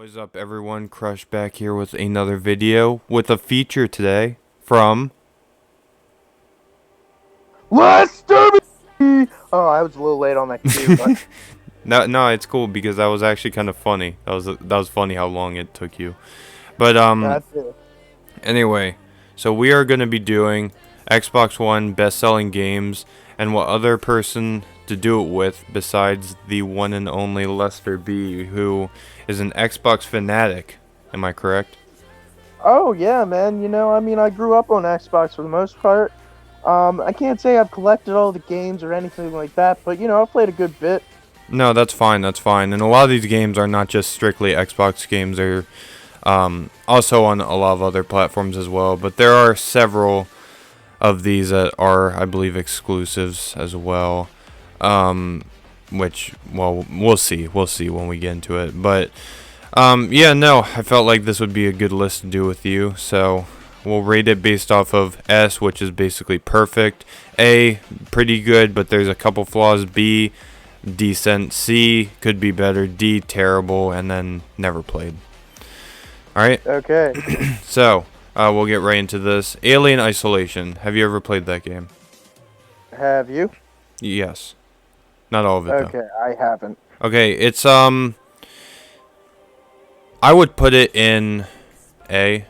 What's up everyone, Crush back here with another video with a feature today from Lester. Oh, I was a little late on that cue, but no, it's cool because that was actually kind of funny. That was funny how long it took you. But that's it. anyway, so we are going to be doing Xbox One best-selling games and what other person to do it with besides the one and only Lester B, who is an Xbox fanatic. Am I correct? Oh yeah, man. I mean, I grew up on Xbox for the most part. I can't say I've collected all the games or anything like that, but I've played a good bit. No, that's fine. That's fine. And a lot of these games are not just strictly Xbox games; they're also on a lot of other platforms as well. But there are several of these that are, I believe, exclusives as well. Which, well, we'll see. We'll see when we get into it. But yeah, no, I felt like this would be a good list to do with you. So we'll rate it based off of S, which is basically perfect. A, pretty good, but there's a couple flaws. B, decent. C, could be better. D, terrible. And then never played. Alright? Okay. So, we'll get right into this. Alien Isolation. Have you ever played that game? Have you? Yes. Not all of it, though. Okay, I haven't. Okay, it's, I would put it in A,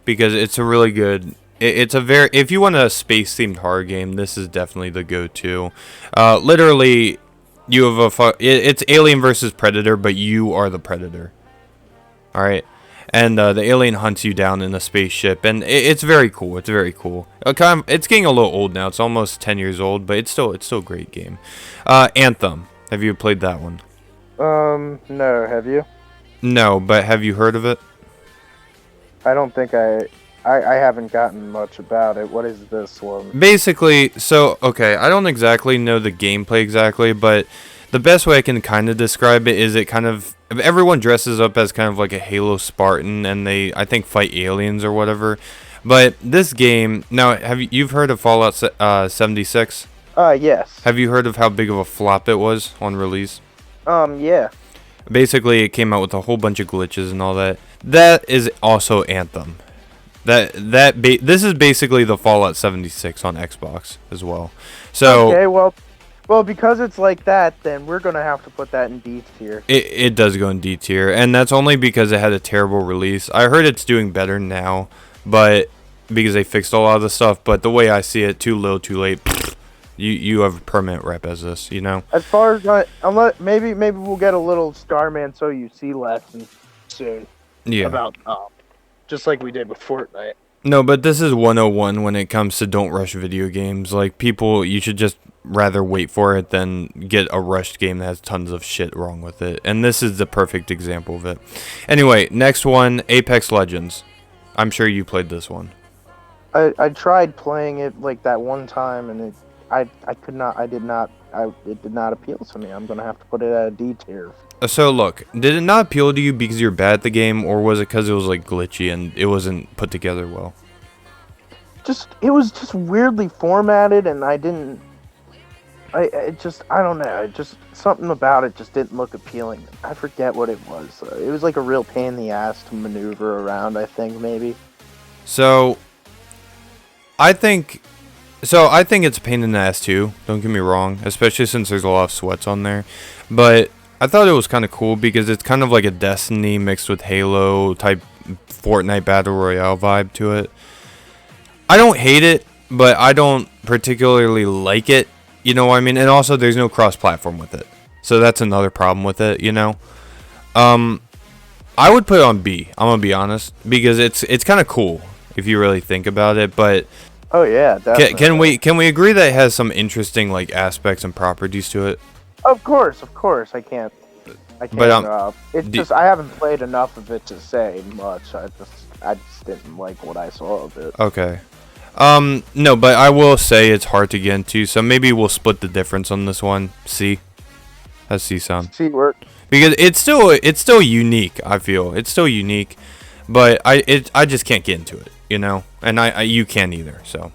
because it's a really good, it's a very, if you want a space-themed horror game, this is definitely the go-to. Literally, you have it's Alien versus Predator, but you are the Predator. Alright? And the alien hunts you down in a spaceship, and it's very cool. It's very cool. It's getting a little old now. It's almost 10 years old, but it's still a great game. Anthem. Have you played that one? No. Have you? No, but have you heard of it? I don't think I haven't gotten much about it. What is this one? Basically, so okay, I don't exactly know the gameplay exactly, but the best way I can kind of describe it is it kind of everyone dresses up as kind of like a Halo Spartan, and they, I think, fight aliens or whatever. But this game, now, you've heard of Fallout 76? Yes. Have you heard of how big of a flop it was on release? Yeah. Basically, it came out with a whole bunch of glitches and all that. That is also Anthem. This is basically the Fallout 76 on Xbox as well. So okay, well, because it's like that, then we're gonna have to put that in D tier. It does go in D tier, and that's only because it had a terrible release. I heard it's doing better now, but because they fixed a lot of the stuff. But the way I see it, too little, too late. You have a permanent rep as this, you know. As far as unless maybe we'll get a little Starman so you see lesson soon. Yeah. About just like we did with Fortnite. No, but this is 101 when it comes to don't rush video games. Like, people, you should just rather wait for it than get a rushed game that has tons of shit wrong with it. And this is the perfect example of it. Anyway, next one, Apex Legends. I'm sure you played this one. I tried playing it like that one time, and it did not appeal to me. I'm gonna have to put it at a D tier. So look, did it not appeal to you because you're bad at the game, or was it because it was like glitchy and it wasn't put together well? It was just weirdly formatted, and I don't know. Something about it just didn't look appealing. I forget what it was. It was like a real pain in the ass to maneuver around, I think, maybe. So I think it's a pain in the ass too, don't get me wrong, especially since there's a lot of sweats on there. But I thought it was kind of cool because it's kind of like a Destiny mixed with Halo type Fortnite Battle Royale vibe to it. I don't hate it, but I don't particularly like it. You know what I mean? And also, there's no cross-platform with it. So that's another problem with it, you know? I would put it on B, I'm going to be honest, because it's kind of cool if you really think about it, but oh yeah, definitely. Can we agree that it has some interesting like aspects and properties to it? Of course, I can't. But I haven't played enough of it to say much. I just didn't like what I saw of it. Okay. No, but I will say it's hard to get into, so maybe we'll split the difference on this one. C. How's C sound? C work. Because it's still unique, I feel. It's still unique, but I just can't get into it, you know? And you can't either, so.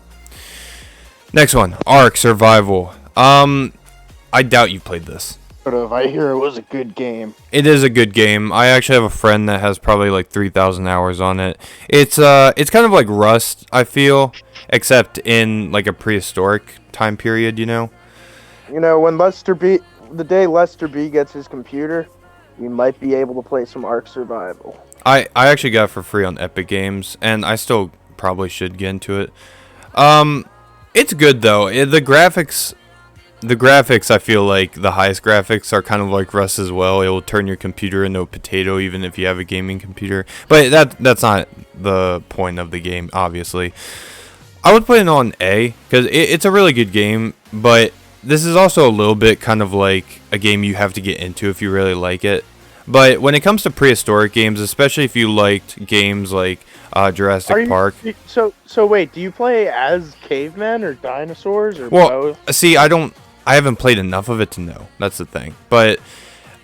Next one, Ark Survival. I doubt you've played this. I hear it was a good game. It is a good game. I actually have a friend that has probably like 3,000 hours on it. It's kind of like Rust, I feel, except in like a prehistoric time period, you know? You know, the day Lester B gets his computer, you might be able to play some Ark Survival. I actually got it for free on Epic Games, and I still probably should get into it. It's good though. The graphics, I feel like the highest graphics are kind of like Rust as well. It will turn your computer into a potato even if you have a gaming computer. But that's not the point of the game, obviously. I would put it on A because it's a really good game, but this is also a little bit kind of like a game you have to get into if you really like it. But when it comes to prehistoric games, especially if you liked games like Jurassic Park. So wait, do you play as cavemen or dinosaurs or Well, both? see, I haven't played enough of it to know. That's the thing. But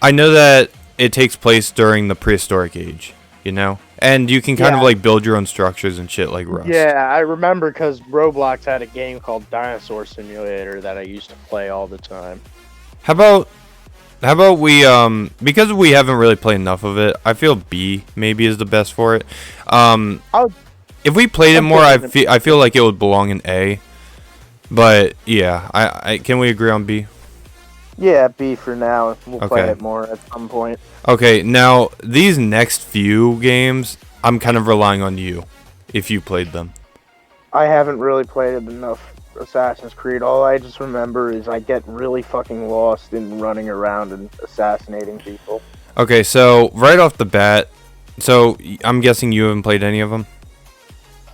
I know that it takes place during the prehistoric age, you know? And you can kind of like build your own structures and shit like Rust. Yeah, I remember because Roblox had a game called Dinosaur Simulator that I used to play all the time. How about we because we haven't really played enough of it, I feel B maybe is the best for it. If we played it more, I feel like it would belong in A. But yeah, I can we agree on B? Yeah, B for now. We'll play it more at some point. Okay, now these next few games, I'm kind of relying on you, if you played them. I haven't really played enough Assassin's Creed. All I just remember is I get really fucking lost in running around and assassinating people. Okay, so right off the bat, so I'm guessing you haven't played any of them?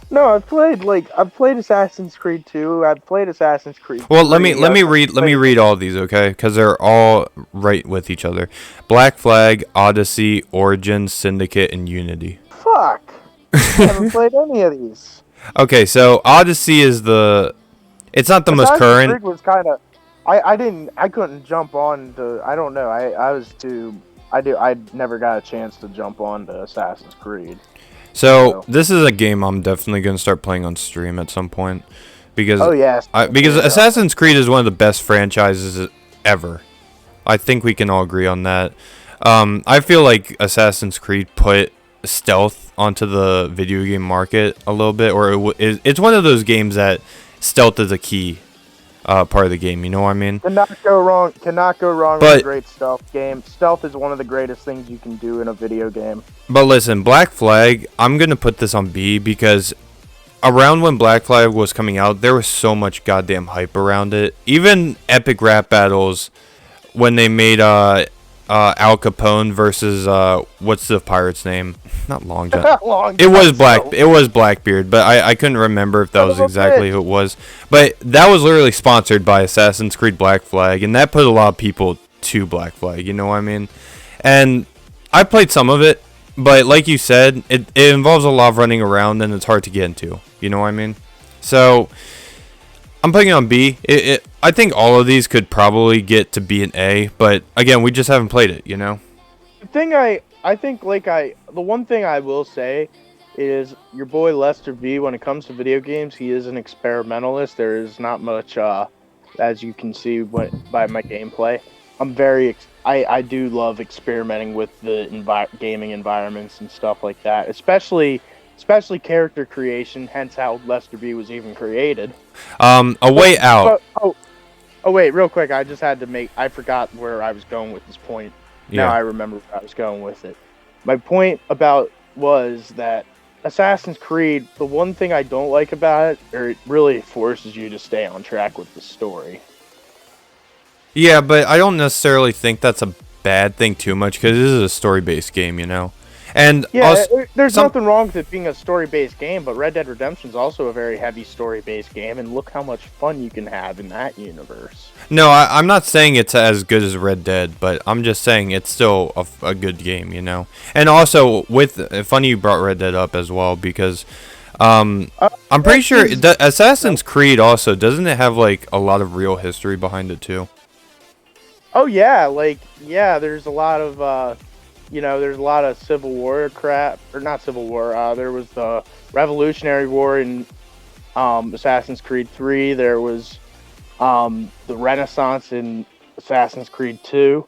No, I've played Assassin's Creed 2. I've played Assassin's Creed 3. Well, let me read all of these, okay? Because they're all right with each other. Black Flag, Odyssey, Origins, Syndicate, and Unity. Fuck. I haven't played any of these. Okay, so Odyssey is it's not the most current. Creed was kind of, I couldn't jump on to, I don't know, I never got a chance to jump on to Assassin's Creed. So this is a game I'm definitely gonna start playing on stream at some point, because Assassin's Creed is one of the best franchises ever. I think we can all agree on that. I feel like Assassin's Creed put stealth onto the video game market a little bit, or it's one of those games that stealth is a key part of the game. You know what I mean? Cannot go wrong with a great stealth game. Stealth is one of the greatest things you can do in a video game. But listen, Black Flag, I'm going to put this on B because around when Black Flag was coming out, there was so much goddamn hype around it. Even epic rap battles when they made Al Capone versus what's the pirate's name? Not Long John. It was Blackbeard, but I couldn't remember if that was exactly who it was. But that was literally sponsored by Assassin's Creed Black Flag, and that put a lot of people to Black Flag, you know what I mean? And I played some of it, but like you said, it involves a lot of running around and it's hard to get into, you know what I mean? So I'm putting it on B. I think all of these could probably get to B and A, but again, we just haven't played it, you know? The one thing I will say is your boy Lester B, when it comes to video games, he is an experimentalist. There is not much, as you can see by my gameplay. I do love experimenting with the gaming environments and stuff like that, especially character creation, hence how Lester B was even created. A Way Out. Oh, wait, real quick, I forgot where I was going with this point. Now I remember where I was going with it. My point was that Assassin's Creed, the one thing I don't like about it, or it really forces you to stay on track with the story. Yeah, but I don't necessarily think that's a bad thing too much, because this is a story-based game, you know? And yeah, there's nothing wrong with it being a story-based game, but Red Dead Redemption is also a very heavy story-based game, and look how much fun you can have in that universe. No, I'm not saying it's as good as Red Dead, but I'm just saying it's still a good game, you know? And also, funny you brought Red Dead up as well, because I'm pretty sure Assassin's Creed also, doesn't it have like a lot of real history behind it too? Oh yeah, there's a lot of there's a lot of Civil War crap, or not Civil War. There was the Revolutionary War in Assassin's Creed 3. There was the Renaissance in Assassin's Creed 2.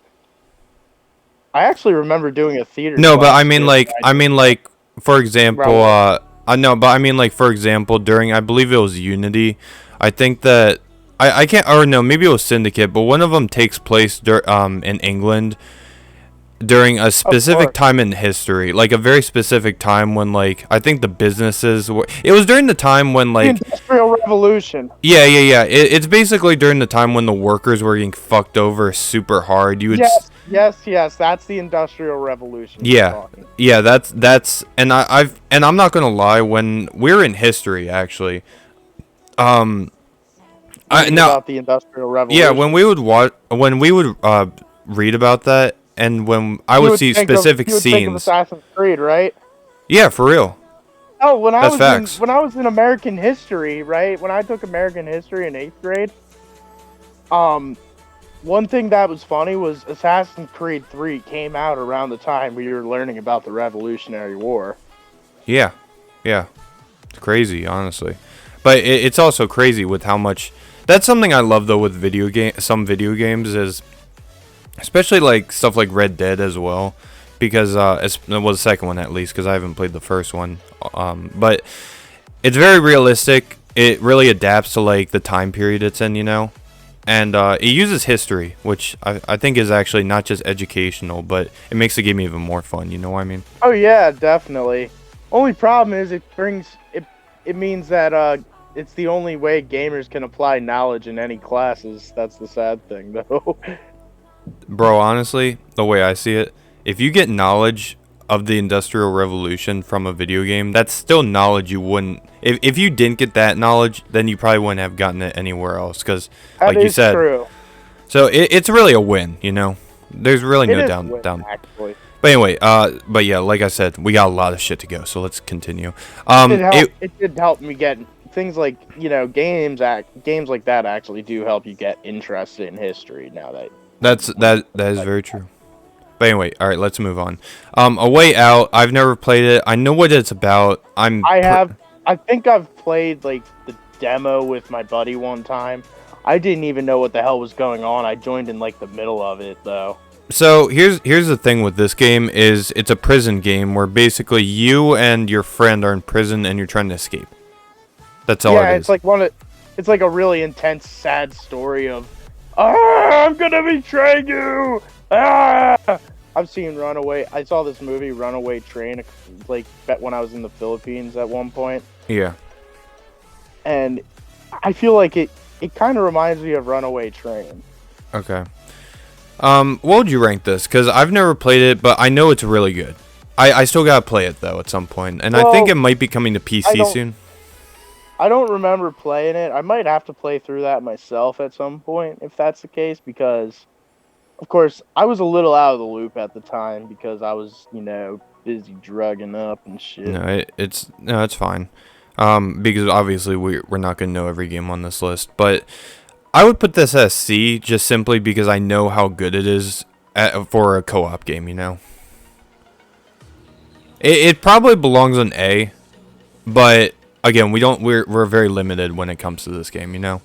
I actually remember doing a theater. No, but class too. for example, Right. I know, but I mean, like, for example, during, I believe it was Unity, I think that, I can't, or no, maybe it was Syndicate, but one of them takes place, in England, during a Of specific course. time in history, like a very specific time when, like, I think the businesses were, it was during the time when, The like, Industrial Revolution. yeah, it's basically during the time when the workers were getting fucked over super hard. You would, Yes. That's the Industrial Revolution. We're yeah, talking. yeah, and I'm not gonna lie, when we're in history, actually, Reading now, about the Industrial Revolution. yeah, when we would read about that, and when I You would would see think of- specific you would think of scenes, Assassin's Creed, right? yeah, for real, Oh, when I that's was facts. when I was in American history, right? When I took American history in 8th grade, one thing that was funny was Assassin's Creed 3 came out around the time we were learning about the Revolutionary War. Yeah, it's crazy, honestly, but it's also crazy with how much. That's something I love though with some video games is, especially like stuff like Red Dead as well, because it was the second one at least, because I haven't played the first one, but it's very realistic. It really adapts to like the time period it's in, and it uses history, which I think is actually not just educational, but it makes the game even more fun. You know what I mean? Oh yeah, definitely. Only problem is it means that it's the only way gamers can apply knowledge in any classes. That's the sad thing, though. Bro, honestly, the way I see it, if you get knowledge of the Industrial Revolution from a video game, that's still knowledge you wouldn't. If you didn't get that knowledge, then you probably wouldn't have gotten it anywhere else. Because, That like you is said, true. so it's really a win. There's really It no is down win, down. actually. But anyway, but yeah, like I said, we got a lot of shit to go. So let's continue. It did help me get things like games like that actually do help you get interested in history. Now that is very true. But anyway, all right, let's move on. A Way Out. I've never played it. I know what it's about. I think I've played like the demo with my buddy one time. I didn't even know what the hell was going on. I joined in like the middle of it though. So here's the thing with this game is it's a prison game where basically you and your friend are in prison and you're trying to escape. That's all Yeah, it it's is. like it's like a really intense, sad story of, I'm gonna betray you. I've seen Runaway. I saw this movie Runaway Train like when I was in the Philippines at one point, Yeah. and I feel like it kind of reminds me of Runaway Train. Okay. What would you rank this? Because I've never played it, but I know it's really good. I still gotta play it though at some point, and I think Well, it might be coming to PC soon. I don't remember playing it. I might have to play through that myself at some point if that's the case, because, of course, I was a little out of the loop at the time because I was, busy drugging up and shit. No, it's fine. Because obviously we're not gonna know every game on this list, but I would put this as C just simply because I know how good it is for a co-op game. It probably belongs on A, but again, we're very limited when it comes to this game.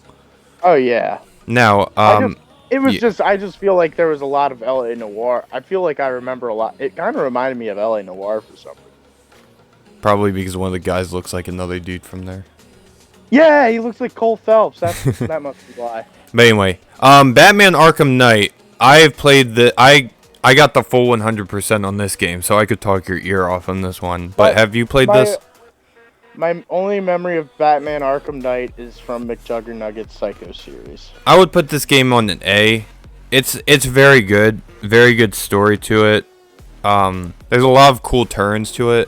Oh yeah. Now, I just feel like there was a lot of LA Noire. I feel like I remember a lot. It kind of reminded me of LA Noire for some reason. probably because one of the guys looks like another dude from there. Yeah, he looks like Cole Phelps. That must be why. But anyway, Batman Arkham Knight. I've played I got the full 100% on this game, so I could talk your ear off on this one. But have you played this? My only memory of Batman Arkham Knight is from McJuggernugget's Psycho series. I would put this game on an A. It's very good story to it. There's a lot of cool turns to it.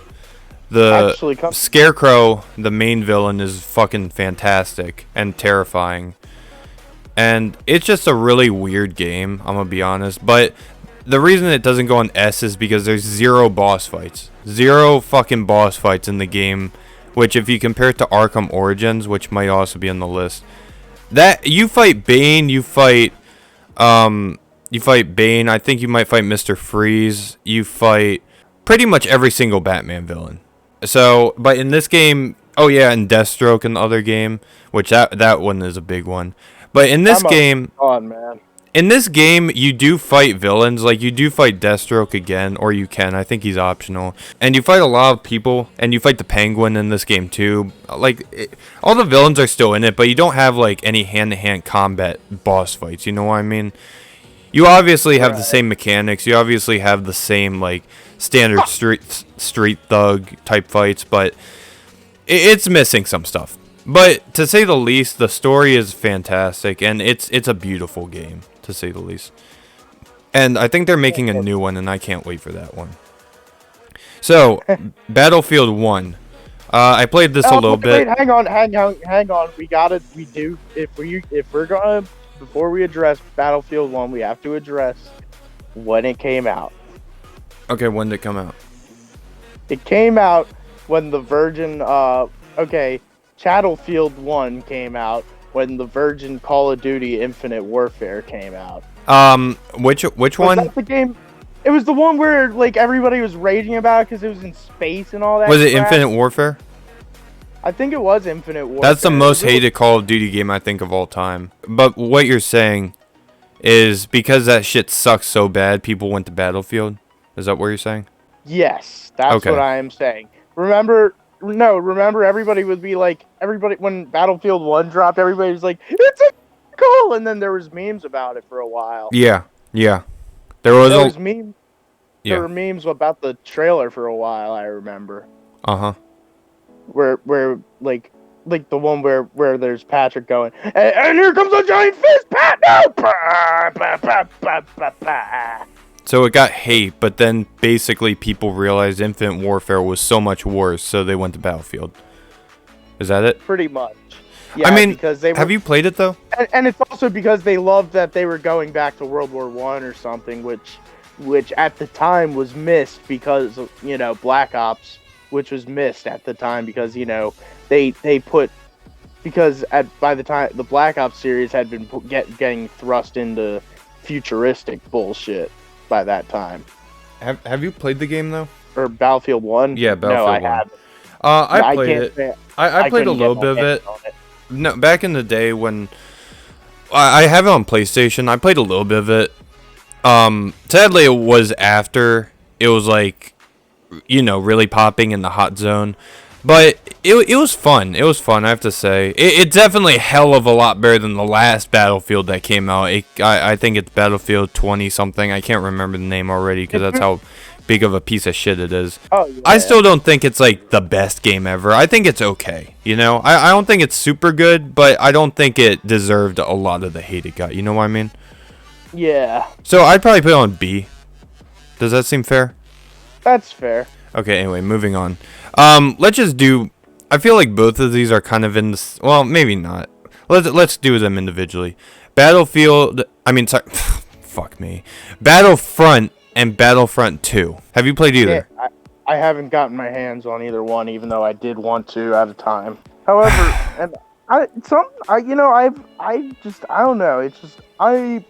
The Scarecrow, the main villain, is fucking fantastic and terrifying. And it's just a really weird game, I'm gonna be honest. But the reason it doesn't go on S is because there's zero boss fights. Zero fucking boss fights in the game. Which, if you compare it to Arkham Origins, which might also be on the list, that you fight Bane, you fight Bane. I think you might fight Mr. Freeze. You fight pretty much every single Batman villain. So, but in this game, oh yeah, and Deathstroke in the other game, which that one is a big one. But in this game, man. In this game, you do fight villains. Like, you do fight Deathstroke again, or you can. I think he's optional. And you fight a lot of people, and you fight the Penguin in this game, too. Like, all the villains are still in it, but you don't have, like, any hand-to-hand combat boss fights. You know what I mean? You obviously have the same mechanics. You obviously have the same, like, standard street thug type fights, but it's missing some stuff. But, to say the least, the story is fantastic, and it's a beautiful game, to say the least. And I think they're making a new one, and I can't wait for that one. So, Battlefield 1. I played this a little bit. Wait, hang on. Before we address Battlefield 1, we have to address when it came out. Okay, when did it come out? It came out when the Virgin, Battlefield 1 came out when the Virgin Call of Duty Infinite Warfare came out. Which one? Was that the game? It was the one where, like, everybody was raging about it because it was in space and all that. Was it Infinite Warfare? I think it was Infinite Warfare. That's the most hated Call of Duty game I think of all time. But what you're saying is because that shit sucks so bad, people went to Battlefield? Is that what you're saying? Yes, that's okay. What I am saying. Remember, everybody would be like, when Battlefield 1 dropped, everybody was like, it's a cool, and then there was memes about it for a while. Yeah. There were memes about the trailer for a while, I remember. Uh-huh. Where like the one where there's Patrick going, and here comes a giant fist, Pat! No! So it got hate, but then basically people realized Infinite Warfare was so much worse, so they went to Battlefield. Is that it? Pretty much. Yeah, I mean, because they were, have you played it though? And it's also because they loved that they were going back to World War I or something, which at the time was missed because of, Black Ops, which was missed at the time because by the time the Black Ops series had been getting thrust into futuristic bullshit by that time. Have you played the game though? Or Battlefield 1? Yeah, Battlefield 1. No, I haven't. I played it. I played a little bit of it. No, back in the day when I have it on PlayStation, I played a little bit of it. Sadly, it was after it was like, really popping in the hot zone. But it was fun. It was fun, I have to say. It's definitely a hell of a lot better than the last Battlefield that came out. I think it's Battlefield 20-something. I can't remember the name already because that's how big of a piece of shit it is. Oh, yeah. I still don't think it's like the best game ever. I think it's okay. I don't think it's super good, but I don't think it deserved a lot of the hate it got. You know what I mean? Yeah. So I'd probably put it on B. Does that seem fair? That's fair. Okay, anyway, moving on. Let's just do... I feel like both of these are kind of in the... Well, maybe not. Let's do them individually. Battlefield... fuck me. Battlefront and Battlefront 2. Have you played either? Yeah, I haven't gotten my hands on either one, even though I did want to at a time. However, and I don't know. It's just I'm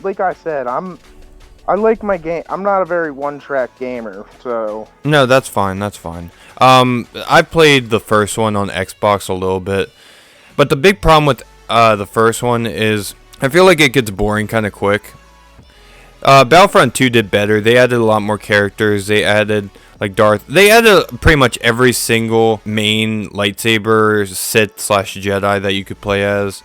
like I said, I like my game. I'm not a very one-track gamer, so... No, that's fine. That's fine. I played the first one on Xbox a little bit. But the big problem with the first one is I feel like it gets boring kind of quick. Battlefront 2 did better. They added a lot more characters. They added, like, Darth. They added pretty much every single main lightsaber, Sith/Jedi that you could play as.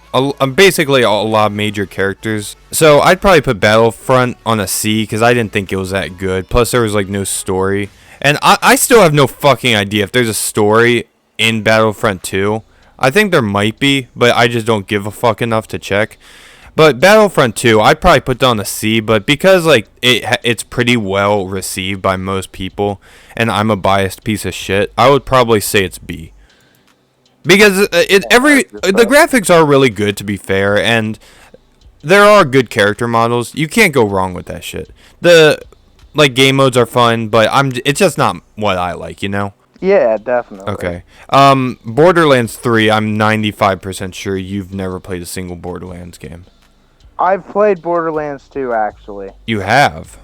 Basically, a lot of major characters. So, I'd probably put Battlefront on a C, because I didn't think it was that good. Plus, there was, like, no story. And I still have no fucking idea if there's a story in Battlefront 2. I think there might be, but I just don't give a fuck enough to check. But Battlefront 2, I'd probably put down a C, but because like it's pretty well received by most people, and I'm a biased piece of shit, I would probably say it's B. Because the graphics are really good, to be fair, and there are good character models. You can't go wrong with that shit. The game modes are fun, but it's just not what I like, Yeah, definitely. Okay. Borderlands 3, I'm 95% sure you've never played a single Borderlands game. I've played Borderlands 2, actually. You have?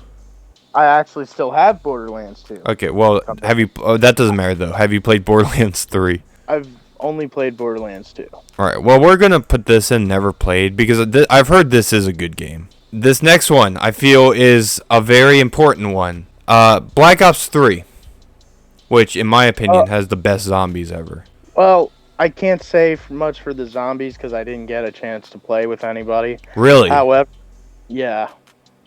I actually still have Borderlands 2. Okay, well, have you... Oh, that doesn't matter, though. Have you played Borderlands 3? only played Borderlands 2. All right. Well, we're gonna put this in never played because I've heard this is a good game. This next one I feel is a very important one. Black Ops 3, which in my opinion has the best zombies ever. Well, I can't say much for the zombies because I didn't get a chance to play with anybody. Really? However, yeah.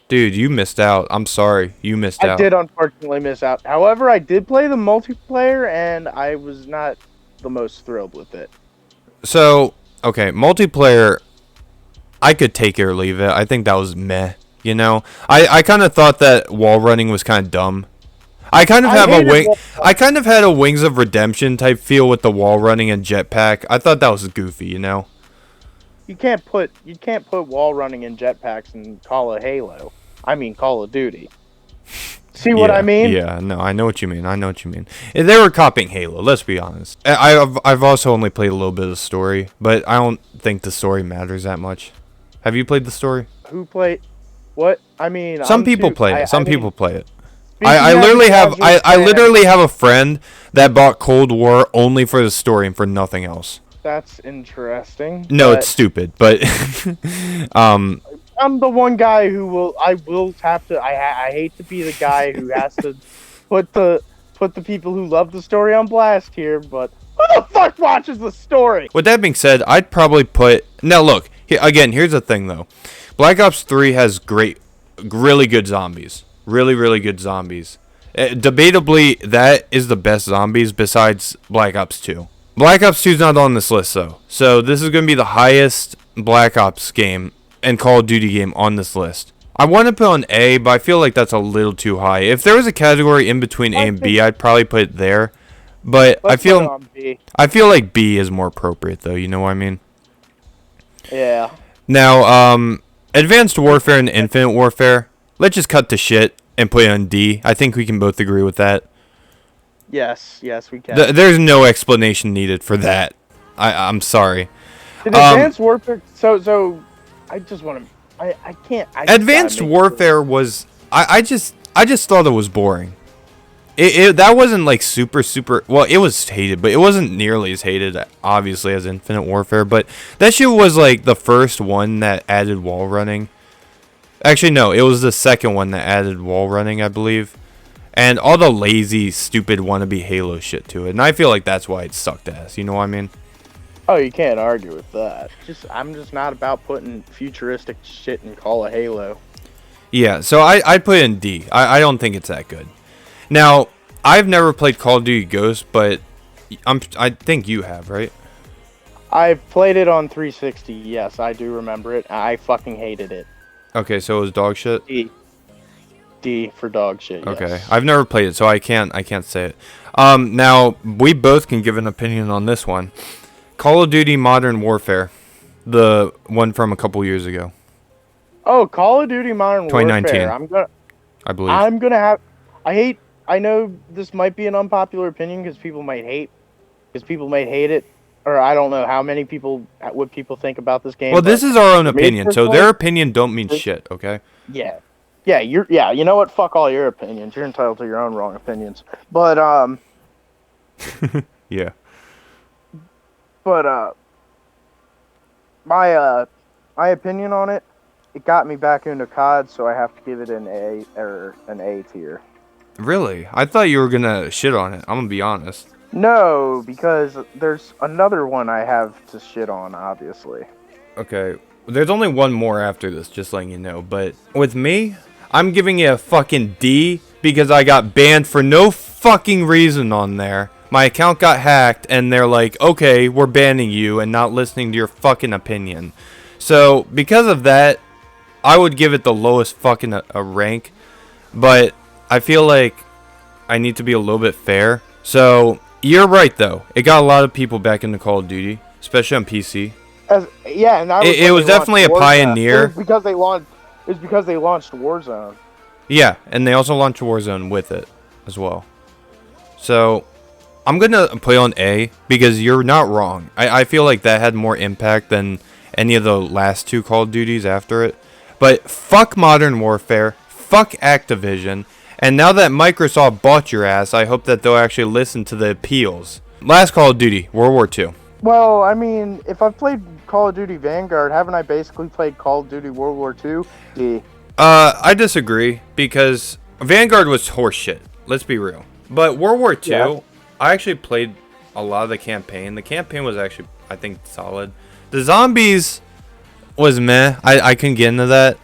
Dude, you missed out. I'm sorry. You missed out. I did unfortunately miss out. However, I did play the multiplayer, and I was not the most thrilled with it. So, okay, multiplayer, I could take it or leave it. I think that was meh, you know? I kind of thought that wall running was kind of dumb. I kind of had a Wings of Redemption type feel with the wall running and jetpack. I thought that was goofy, you know? You can't put wall running and jetpacks and call it Halo. I mean Call of Duty. See what I mean? Yeah, no, I know what you mean. They were copying Halo, let's be honest. I've also only played a little bit of the story, but I don't think the story matters that much. Have you played the story? Who played what? I mean, some people play it. Some people play it. I literally have a friend that bought Cold War only for the story and for nothing else. That's interesting. No, it's stupid, but I'm the one guy who I hate to be the guy who has to put the people who love the story on blast here, but who the fuck watches the story? With that being said, I'd probably put... Now look, here's the thing though. Black Ops 3 has really good zombies. Really good zombies. Debatably, that is the best zombies besides Black Ops 2. Black Ops 2 is not on this list though. So this is going to be the highest Black Ops game and Call of Duty game on this list. I want to put on A, but I feel like that's a little too high. If there was a category in between A and B, I'd probably put it there. But I feel like B is more appropriate though, you know what I mean? Yeah. Now, Advanced Warfare and Infinite Warfare, let's just cut to shit and put it on D. I think we can both agree with that. Yes, we can. There's no explanation needed for that. I'm sorry. Advanced Warfare, so I just want to... I can't... Advanced Warfare was... I just thought it was boring. That wasn't like super... Well, it was hated, but it wasn't nearly as hated, obviously, as Infinite Warfare. But that shit was like the first one that added wall running. Actually, no, it was the second one that added wall running, I believe. And all the lazy, stupid, wannabe Halo shit to it. And I feel like that's why it sucked ass, you know what I mean? Oh, you can't argue with that. I'm just not about putting futuristic shit in Call of Halo. Yeah, so I'd put it in D. I don't think it's that good. Now, I've never played Call of Duty Ghosts, but I think you have, right? I've played it on 360, yes, I do remember it. I fucking hated it. Okay, so it was dog shit? D for dog shit, yes. Okay, I've never played it, so I can't say it. Now, we both can give an opinion on this one. Call of Duty Modern Warfare, the one from a couple years ago. Oh, Call of Duty Modern 2019, Warfare. I believe. I know this might be an unpopular opinion because people might hate it, or I don't know what people think about this game. Well, this is our own opinion, so their opinion don't mean shit, okay? Yeah, you know what? Fuck all your opinions. You're entitled to your own wrong opinions. But, yeah. But, my opinion on it, it got me back into COD, so I have to give it an A tier. Really? I thought you were gonna shit on it. I'm gonna be honest. No, because there's another one I have to shit on, obviously. Okay. There's only one more after this, just letting you know. But with me, I'm giving it a fucking D because I got banned for no fucking reason on there. My account got hacked, and they're like, okay, we're banning you and not listening to your fucking opinion. So, because of that, I would give it the lowest fucking a rank. But I feel like I need to be a little bit fair. So, you're right, though. It got a lot of people back into Call of Duty, especially on PC. And it was definitely a pioneer. It was because they launched Warzone. Yeah, and they also launched Warzone with it as well. So, I'm going to play on A because you're not wrong. I feel like that had more impact than any of the last two Call of Duties after it. But fuck Modern Warfare, fuck Activision, and now that Microsoft bought your ass, I hope that they'll actually listen to the appeals. Last Call of Duty, World War II. Well, I mean, if I've played Call of Duty Vanguard, haven't I basically played Call of Duty World War II? D. I disagree because Vanguard was horseshit. Let's be real. But World War II, Yeah. I actually played a lot of the campaign. The campaign was actually, I think, solid. The zombies was meh. I couldn't get into that.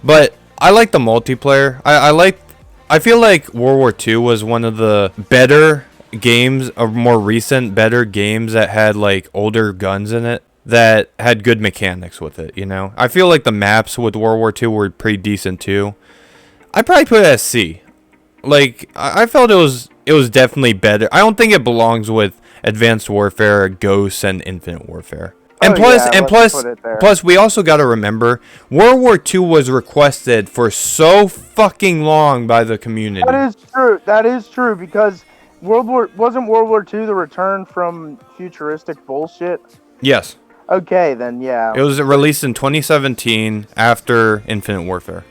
But I like the multiplayer. I feel like World War II was one of the better games, or more recent better games that had like older guns in it that had good mechanics with it, you know? I feel like the maps with World War II were pretty decent too. I'd probably put it as C. Like I felt it was definitely better. I don't think it belongs with Advanced Warfare, Ghosts, and Infinite Warfare. And Oh, plus, yeah, let's put it there. plus, we also got to remember World War II was requested for so fucking long by the community. That is true. That is true because wasn't World War II the return from futuristic bullshit? Yes, Okay, then yeah. it was released in 2017 after Infinite Warfare.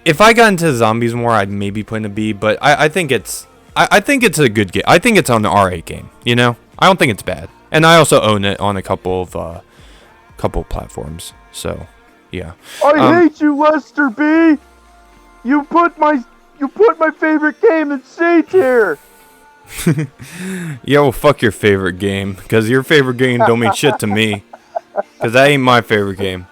If I got into zombies more, I'd maybe put in a B, but I think it's I think it's a good game. I think it's on the R8 game. You know, I don't think it's bad, and I also own it on a couple of platforms. So, yeah. I hate you, Lester B. You put my favorite game in C tier. Yo, fuck your favorite game, because your favorite game don't mean shit to me, because that ain't my favorite game.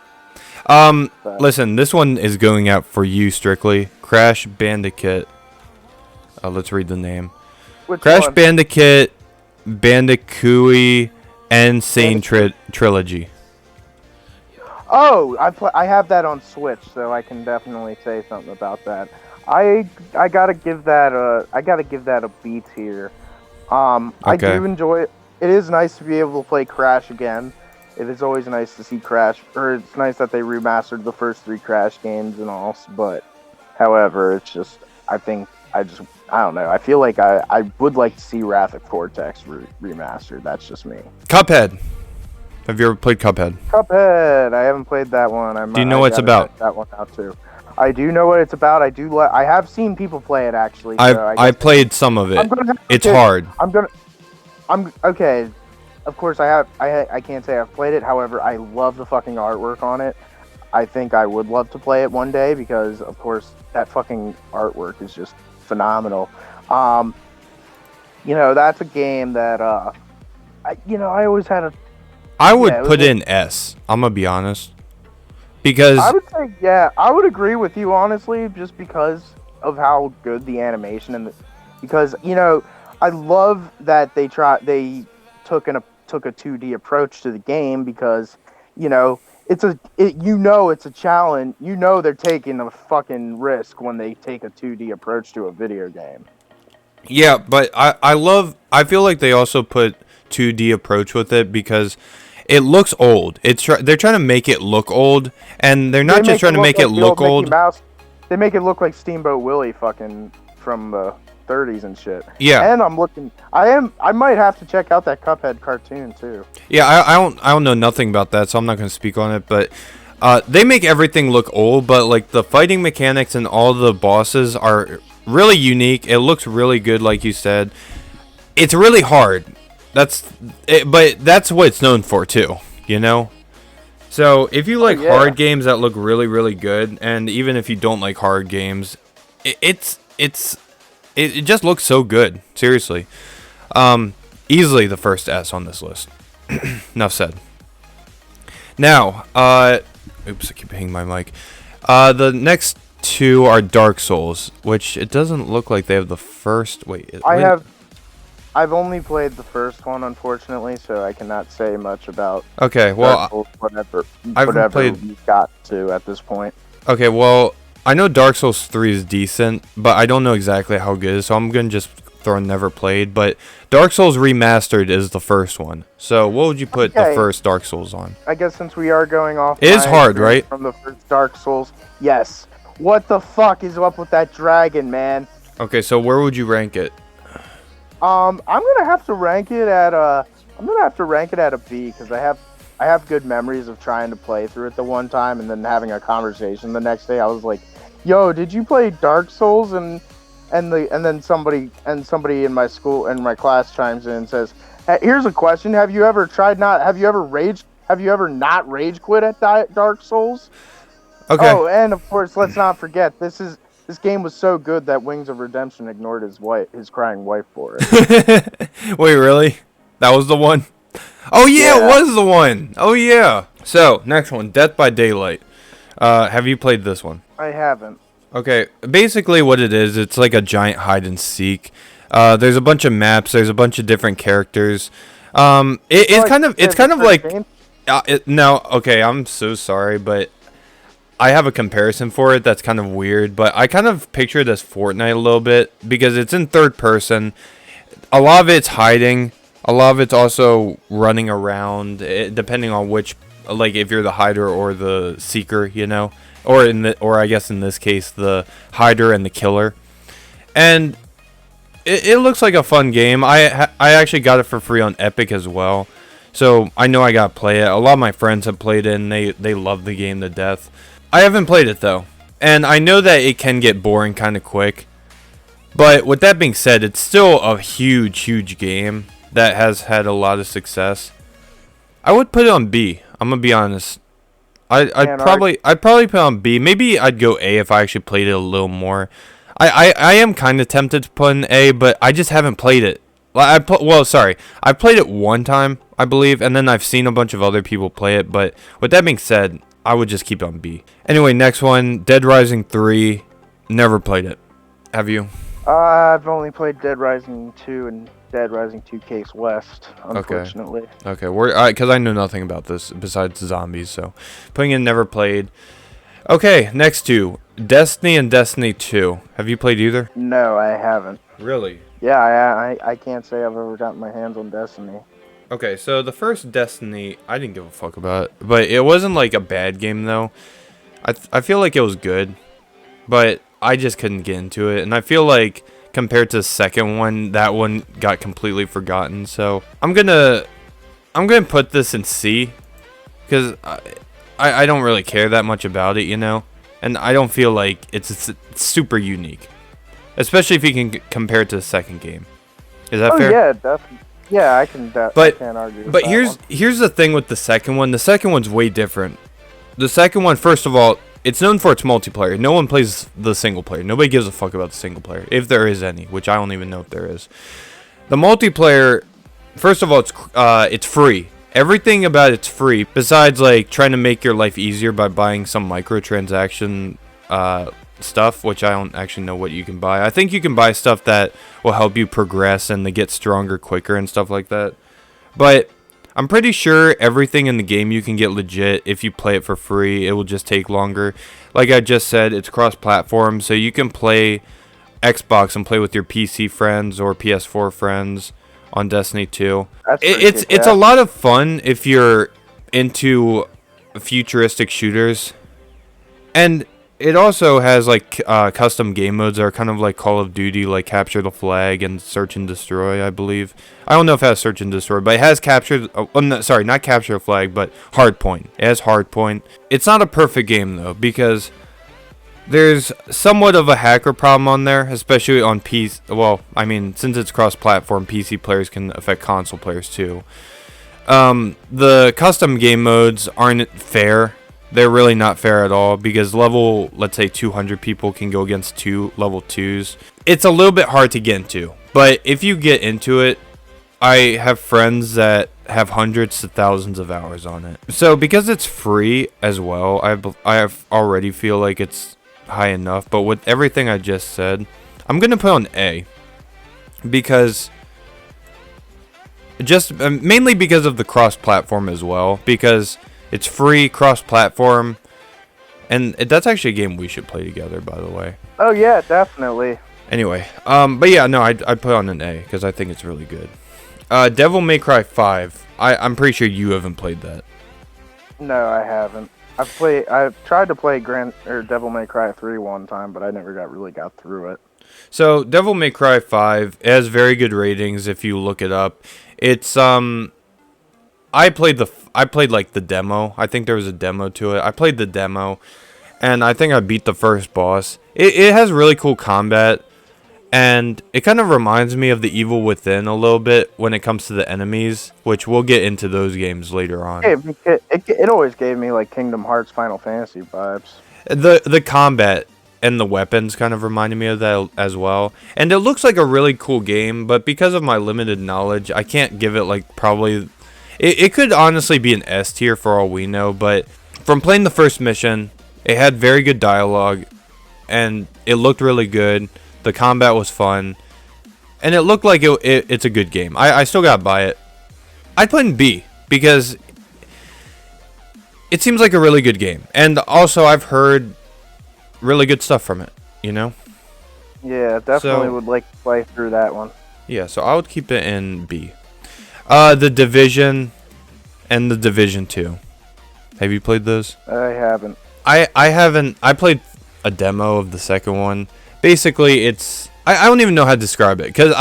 Listen, this one is going out for you strictly. Crash Bandicoot. Let's read the name. Which Crash one? Bandicoot, Bandacoot, and Sane Trilogy. Oh, I have that on Switch, so I can definitely say something about that. I gotta give that a B tier. I Okay. do enjoy it. It is nice to be able to play Crash again. It is always nice to see Crash, or it's nice that they remastered the first 3 Crash games and all. But, however, it's just I don't know. I feel like I would like to see Wrath of Cortex remastered. That's just me. Cuphead. Have you ever played Cuphead? Cuphead. I haven't played that one. Do you know what it's about? That one out too. I do know what it's about. I have seen people play it actually. So I played some of it. It's hard. I'm okay. Of course, I can't say I've played it. However, I love the fucking artwork on it. I think I would love to play it one day because, of course, that fucking artwork is just phenomenal. That's a game that I always had a. I would put it in S. I'm gonna be honest, because I would say I would agree with you honestly, just because of how good the animation because I love that they took a 2D approach to the game because it's a challenge. They're taking a fucking risk when they take a 2D approach to a video game. yeah, but I feel like they also put 2D approach with it because it looks old. They're trying to make it look old, and they're not just trying to make it look old. They make it look like Steamboat Willie fucking from the 30s and shit. Yeah. And I might have to check out that Cuphead cartoon too. Yeah, I don't know nothing about that, so I'm not gonna speak on it. But they make everything look old, but like the fighting mechanics and all the bosses are really unique. It looks really good, like you said. It's really hard. But that's what it's known for too, So if you like hard games that look really, really good, and even if you don't like hard games, it just looks so good. Seriously, easily the first S on this list. Enough said. Now, oops, I keep hitting my mic. The next 2 are Dark Souls, which it doesn't look like they have the first. I've only played the first one, unfortunately, so I cannot say much about. Okay, well, whatever played. You've got to at this point. Okay, well, I know Dark Souls 3 is decent, but I don't know exactly how good it is, so I'm gonna just throw never played. But Dark Souls Remastered is the first one. So what would you put the first Dark Souls on? I guess since we are going off, it is hard, right? From the first Dark Souls, yes. What the fuck is up with that dragon, man? Okay, so where would you rank it? I'm gonna have to rank it at a B because I have good memories of trying to play through it the one time and then having a conversation the next day. I was like, "Yo, did you play Dark Souls?" And and then somebody in my school in my class chimes in and says, hey, here's a question: have you ever not rage quit at Dark Souls? Okay. Oh, and of course, let's not forget this game was so good that Wings of Redemption ignored his crying wife for it. Wait, really? That was the one? Oh yeah, it was the one. Oh yeah. So next one, Death by Daylight. Have you played this one? I haven't. Okay, basically what it is, it's like a giant hide and seek. There's a bunch of maps. There's a bunch of different characters. It's kind of like. No, okay, I'm so sorry, but I have a comparison for it that's kind of weird. But I kind of picture it as Fortnite a little bit because it's in third person. A lot of it's hiding. A lot of it's also running around, depending on which, like if you're the hider or the seeker, you know. Or I guess in this case, the hider and the killer. And it looks like a fun game. I actually got it for free on Epic as well. So I know I got to play it. A lot of my friends have played it and they love the game to death. I haven't played it though. And I know that it can get boring kind of quick. But with that being said, it's still a huge game that has had a lot of success. I would put it on B. I'm going to be honest. I'd probably put it on B. Maybe I'd go A if I actually played it a little more. I am kind of tempted to put an A, but I just haven't played it. I played it one time, I believe, and then I've seen a bunch of other people play it. But with that being said, I would just keep it on B. Anyway, next one, Dead Rising 3. Never played it. Have you? I've only played Dead Rising 2 and Dead Rising 2 Case West, unfortunately. Okay, because I know nothing about this besides zombies, so putting in never played. Okay, next two, Destiny and Destiny 2. Have you played either? No, I haven't. Really? Yeah, I can't say I've ever gotten my hands on Destiny. Okay, so the first Destiny, I didn't give a fuck about it, but it wasn't like a bad game though. I feel like it was good, but I just couldn't get into it, and I feel like compared to the second one, that one got completely forgotten. So I'm gonna put this in C because I don't really care that much about it, you know, and I don't feel like it's super unique, especially if you can compare it to the second game. Is that fair? Yeah, definitely. Yeah, I can't argue with but that here's the thing with the second one. The second one's way different. The second one, first of all, it's known for its multiplayer. No one plays the single player. Nobody gives a fuck about the single player, if there is any, which I don't even know if there is. The multiplayer, first of all, it's free. Everything about it's free, besides like trying to make your life easier by buying some microtransaction stuff, which I don't actually know what you can buy. I think you can buy stuff that will help you progress and to get stronger quicker and stuff like that. But I'm pretty sure everything in the game you can get legit if you play it for free. It will just take longer. Like I just said, it's cross-platform, so you can play Xbox and play with your PC friends or PS4 friends on Destiny 2. It's a lot of fun if you're into futuristic shooters. And it also has like custom game modes that are kind of like Call of Duty, like Capture the Flag and Search and Destroy, I believe. I don't know if it has Search and Destroy, but it has not Capture the Flag, but Hardpoint. It has Hardpoint. It's not a perfect game though, because there's somewhat of a hacker problem on there, especially on PC. Well, I mean, since it's cross-platform, PC players can affect console players too. The custom game modes aren't fair. They're really not fair at all because let's say 200 people can go against two level 2s. It's a little bit hard to get into, but if you get into it, I have friends that have hundreds to thousands of hours on it. So because it's free as well, I already feel like it's high enough. But with everything I just said, I'm gonna put on A because mainly because of the cross-platform as well, because it's free, cross-platform, and that's actually a game we should play together, by the way. Oh yeah, definitely. Anyway, but yeah, no, I'd put on an A because I think it's really good. Devil May Cry 5. I'm pretty sure you haven't played that. No, I haven't. I've tried to play Devil May Cry 3 one time, but I never really got through it. So Devil May Cry 5 has very good ratings if you look it up. It's I played like the demo. I think there was a demo to it. I played the demo, and I think I beat the first boss. It has really cool combat, And it kind of reminds me of The Evil Within a little bit when it comes to the enemies, which we'll get into those games later on. It always gave me like Kingdom Hearts Final Fantasy vibes. The combat and the weapons kind of reminded me of that as well. And it looks like a really cool game, but because of my limited knowledge, I can't give it like probably... It could honestly be an S tier for all we know, but from playing the first mission, it had very good dialogue, and it looked really good. The combat was fun, and it looked like it's a good game. I still gotta buy it. I'd put in B, because it seems like a really good game. And also, I've heard really good stuff from it, you know? Yeah, definitely would like to play through that one. Yeah, so I would keep it in B. The Division and the Division 2. Have you played those? I haven't. I haven't. I played a demo of the second one. Basically, it's... I don't even know how to describe it, because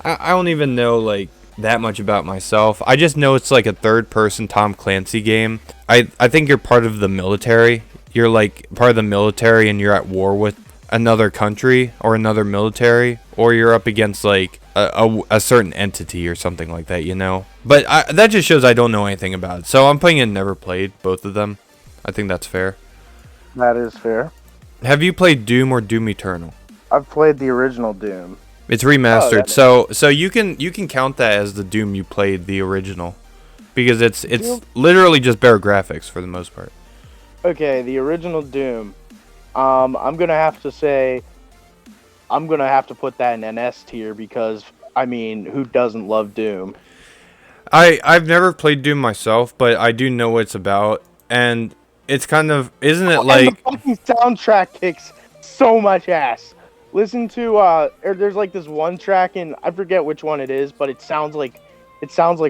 I don't even know, like, that much about myself. I just know it's like a third-person Tom Clancy game. I think you're part of the military. You're, like, part of the military, and you're at war with another country or another military, or you're up against, like, a certain entity or something like that, you know? But that just shows I don't know anything about it. So I'm putting in never played, both of them. I think that's fair. That is fair. Have you played Doom or Doom Eternal? I've played the original Doom. It's remastered, so you can count that as the Doom you played, the original, because it's literally just better graphics for the most part. Okay, the original Doom. I'm gonna have to say, I'm gonna have to put that in an S tier because I mean, who doesn't love Doom? I've never played Doom myself, but I do know what it's about, and it's kind of, isn't it like... And the fucking soundtrack kicks so much ass. Listen to there's like this one track, and I forget which one it is, but it sounds like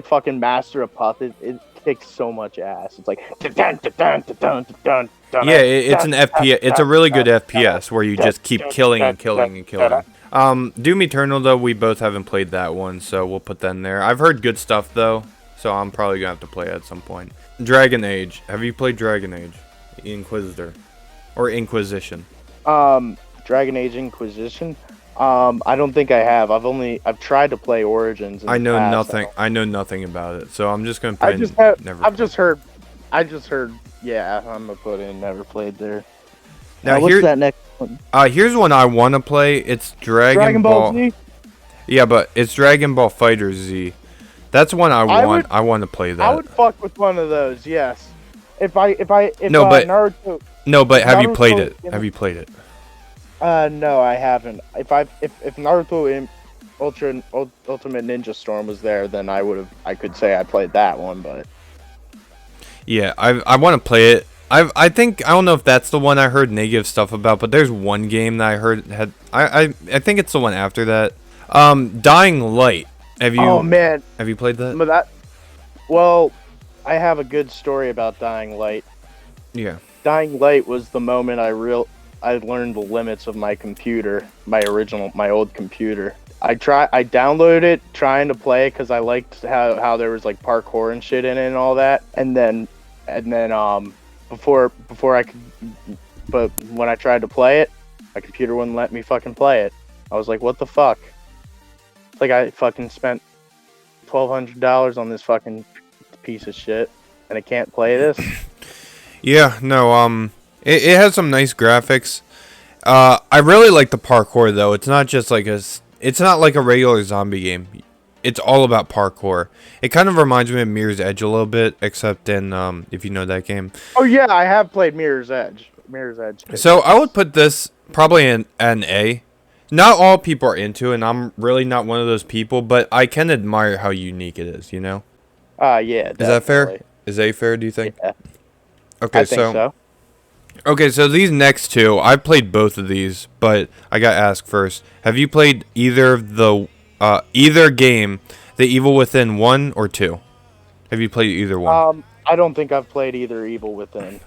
fucking Master of Puppets. It kicks so much ass. It's like yeah, it's an FPS. It's a really good FPS where you just keep killing and killing and killing. Doom Eternal, though, we both haven't played that one, so we'll put that in there. I've heard good stuff, though, so I'm probably gonna have to play it at some point. Dragon Age. Have you played Dragon Age? Inquisitor or Inquisition? Dragon Age Inquisition. I don't think I have. I've tried to play Origins. I know nothing. I know nothing about it, so I'm just gonna put I in just have. never. I've just heard. Yeah, I'm gonna put in never played there. Now what's that next one? Here's one I want to play. It's Dragon Ball Z. Yeah, but it's Dragon Ball fighterZ. That's one I want. I want to play that. I would fuck with one of those. Yes. If Naruto. No, but have you played it? Have you played it? No, I haven't. If Naruto in Ultimate Ninja Storm was there, then I could say I played that one, but yeah, I want to play it. I think, I don't know if that's the one I heard negative stuff about, but there's one game that I heard had I think it's the one after that. Dying Light. Have you? Oh man, have you played that? Well, I have a good story about Dying Light. Yeah. Dying Light was the moment I learned the limits of my computer, my old computer. I downloaded it trying to play it because I liked how there was like parkour and shit in it and all that. And then before I could, but when I tried to play it, my computer wouldn't let me fucking play it. I was like, what the fuck? It's like I fucking spent $1,200 on this fucking piece of shit and I can't play this. Yeah, no, it has some nice graphics. I really like the parkour though. It's not just like it's not like a regular zombie game. It's all about parkour. It kind of reminds me of Mirror's Edge a little bit, except in if you know that game. Oh yeah, I have played Mirror's Edge. So I would put this probably in an A. Not all people are into it, and I'm really not one of those people, but I can admire how unique it is, you know? Yeah. Definitely. Is that fair? Is A fair, do you think? Yeah. Okay, I think so. Okay, so these next two, I played both of these, but I got asked first. Have you played either game, The Evil Within 1 or 2? Have you played either one? I don't think I've played either Evil Within.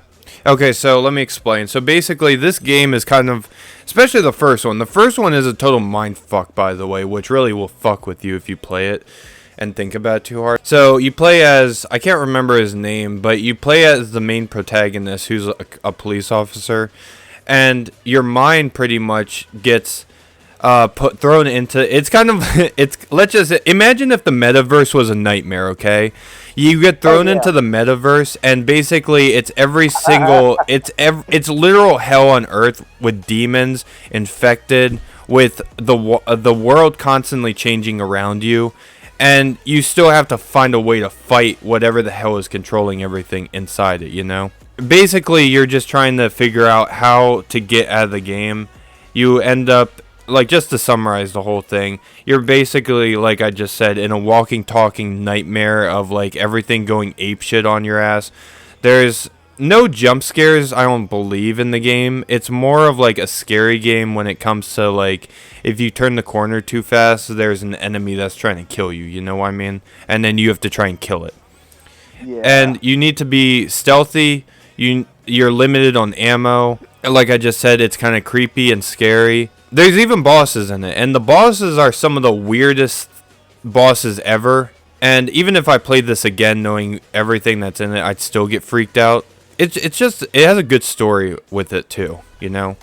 Okay, so let me explain. So basically, this game is kind of, especially the first one. The first one is a total mindfuck, by the way, which really will fuck with you if you play it and think about it too hard. So you play as, I can't remember his name, but you play as the main protagonist, who's a police officer, and your mind pretty much gets put thrown into, it's kind of it's, let's just imagine if the metaverse was a nightmare. Okay, you get thrown into the metaverse, and basically it's every single it's literal hell on earth, with demons infected, with the world constantly changing around you, and you still have to find a way to fight whatever the hell is controlling everything inside it, you know? Basically, you're just trying to figure out how to get out of the game. You end up, like, just to summarize the whole thing, you're basically, like I just said, in a walking, talking nightmare of, like, everything going apeshit on your ass. There's no jump scares, I don't believe, in the game. It's more of, like, a scary game when it comes to, like, if you turn the corner too fast, there's an enemy that's trying to kill you, you know what I mean? And then you have to try and kill it. Yeah. And you need to be stealthy. You're limited on ammo. Like I just said, it's kind of creepy and scary. There's even bosses in it, and the bosses are some of the weirdest bosses ever. And even if I played this again, knowing everything that's in it, I'd still get freaked out. It's just, it has a good story with it too, you know?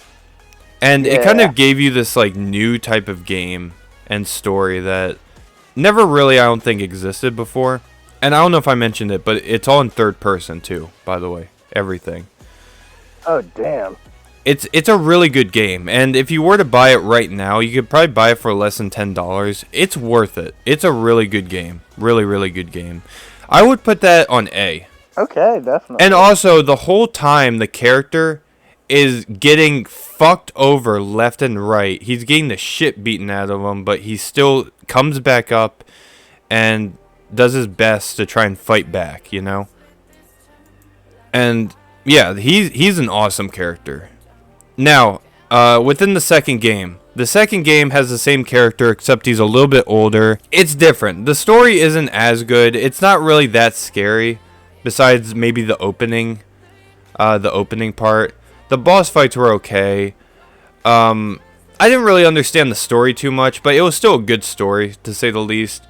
And it kind of gave you this, like, new type of game and story that never really, I don't think, existed before. And I don't know if I mentioned it, but it's all in third person too, by the way. Everything. Oh, damn. It's a really good game, and if you were to buy it right now, you could probably buy it for less than $10. It's worth it. It's a really good game. Really, really good game. I would put that on A. Okay, definitely. And also, the whole time, the character is getting fucked over left and right. He's getting the shit beaten out of him, but he still comes back up and does his best to try and fight back, you know? And yeah, he's an awesome character. Now, within the second game has the same character, except he's a little bit older. It's different. The story isn't as good. It's not really that scary, besides maybe the opening part. The boss fights were okay. I didn't really understand the story too much, but it was still a good story, to say the least.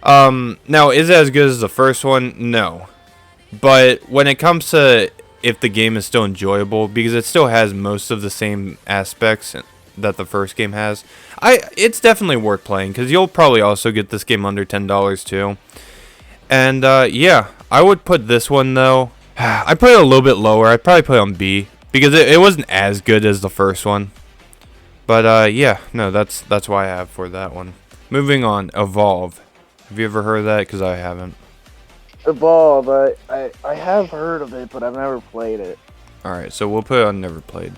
Now, is it as good as the first one? No. But when it comes to if the game is still enjoyable, because it still has most of the same aspects that the first game has, it's definitely worth playing, because you'll probably also get this game under $10 too. And yeah, I would put this one though. I put it a little bit lower. I'd probably put it on B, because it wasn't as good as the first one. But yeah, no, that's why I have for that one. Moving on, Evolve. Have you ever heard of that? Because I haven't. Evolve, I have heard of it, but I've never played it. Alright, so we'll put it on never played.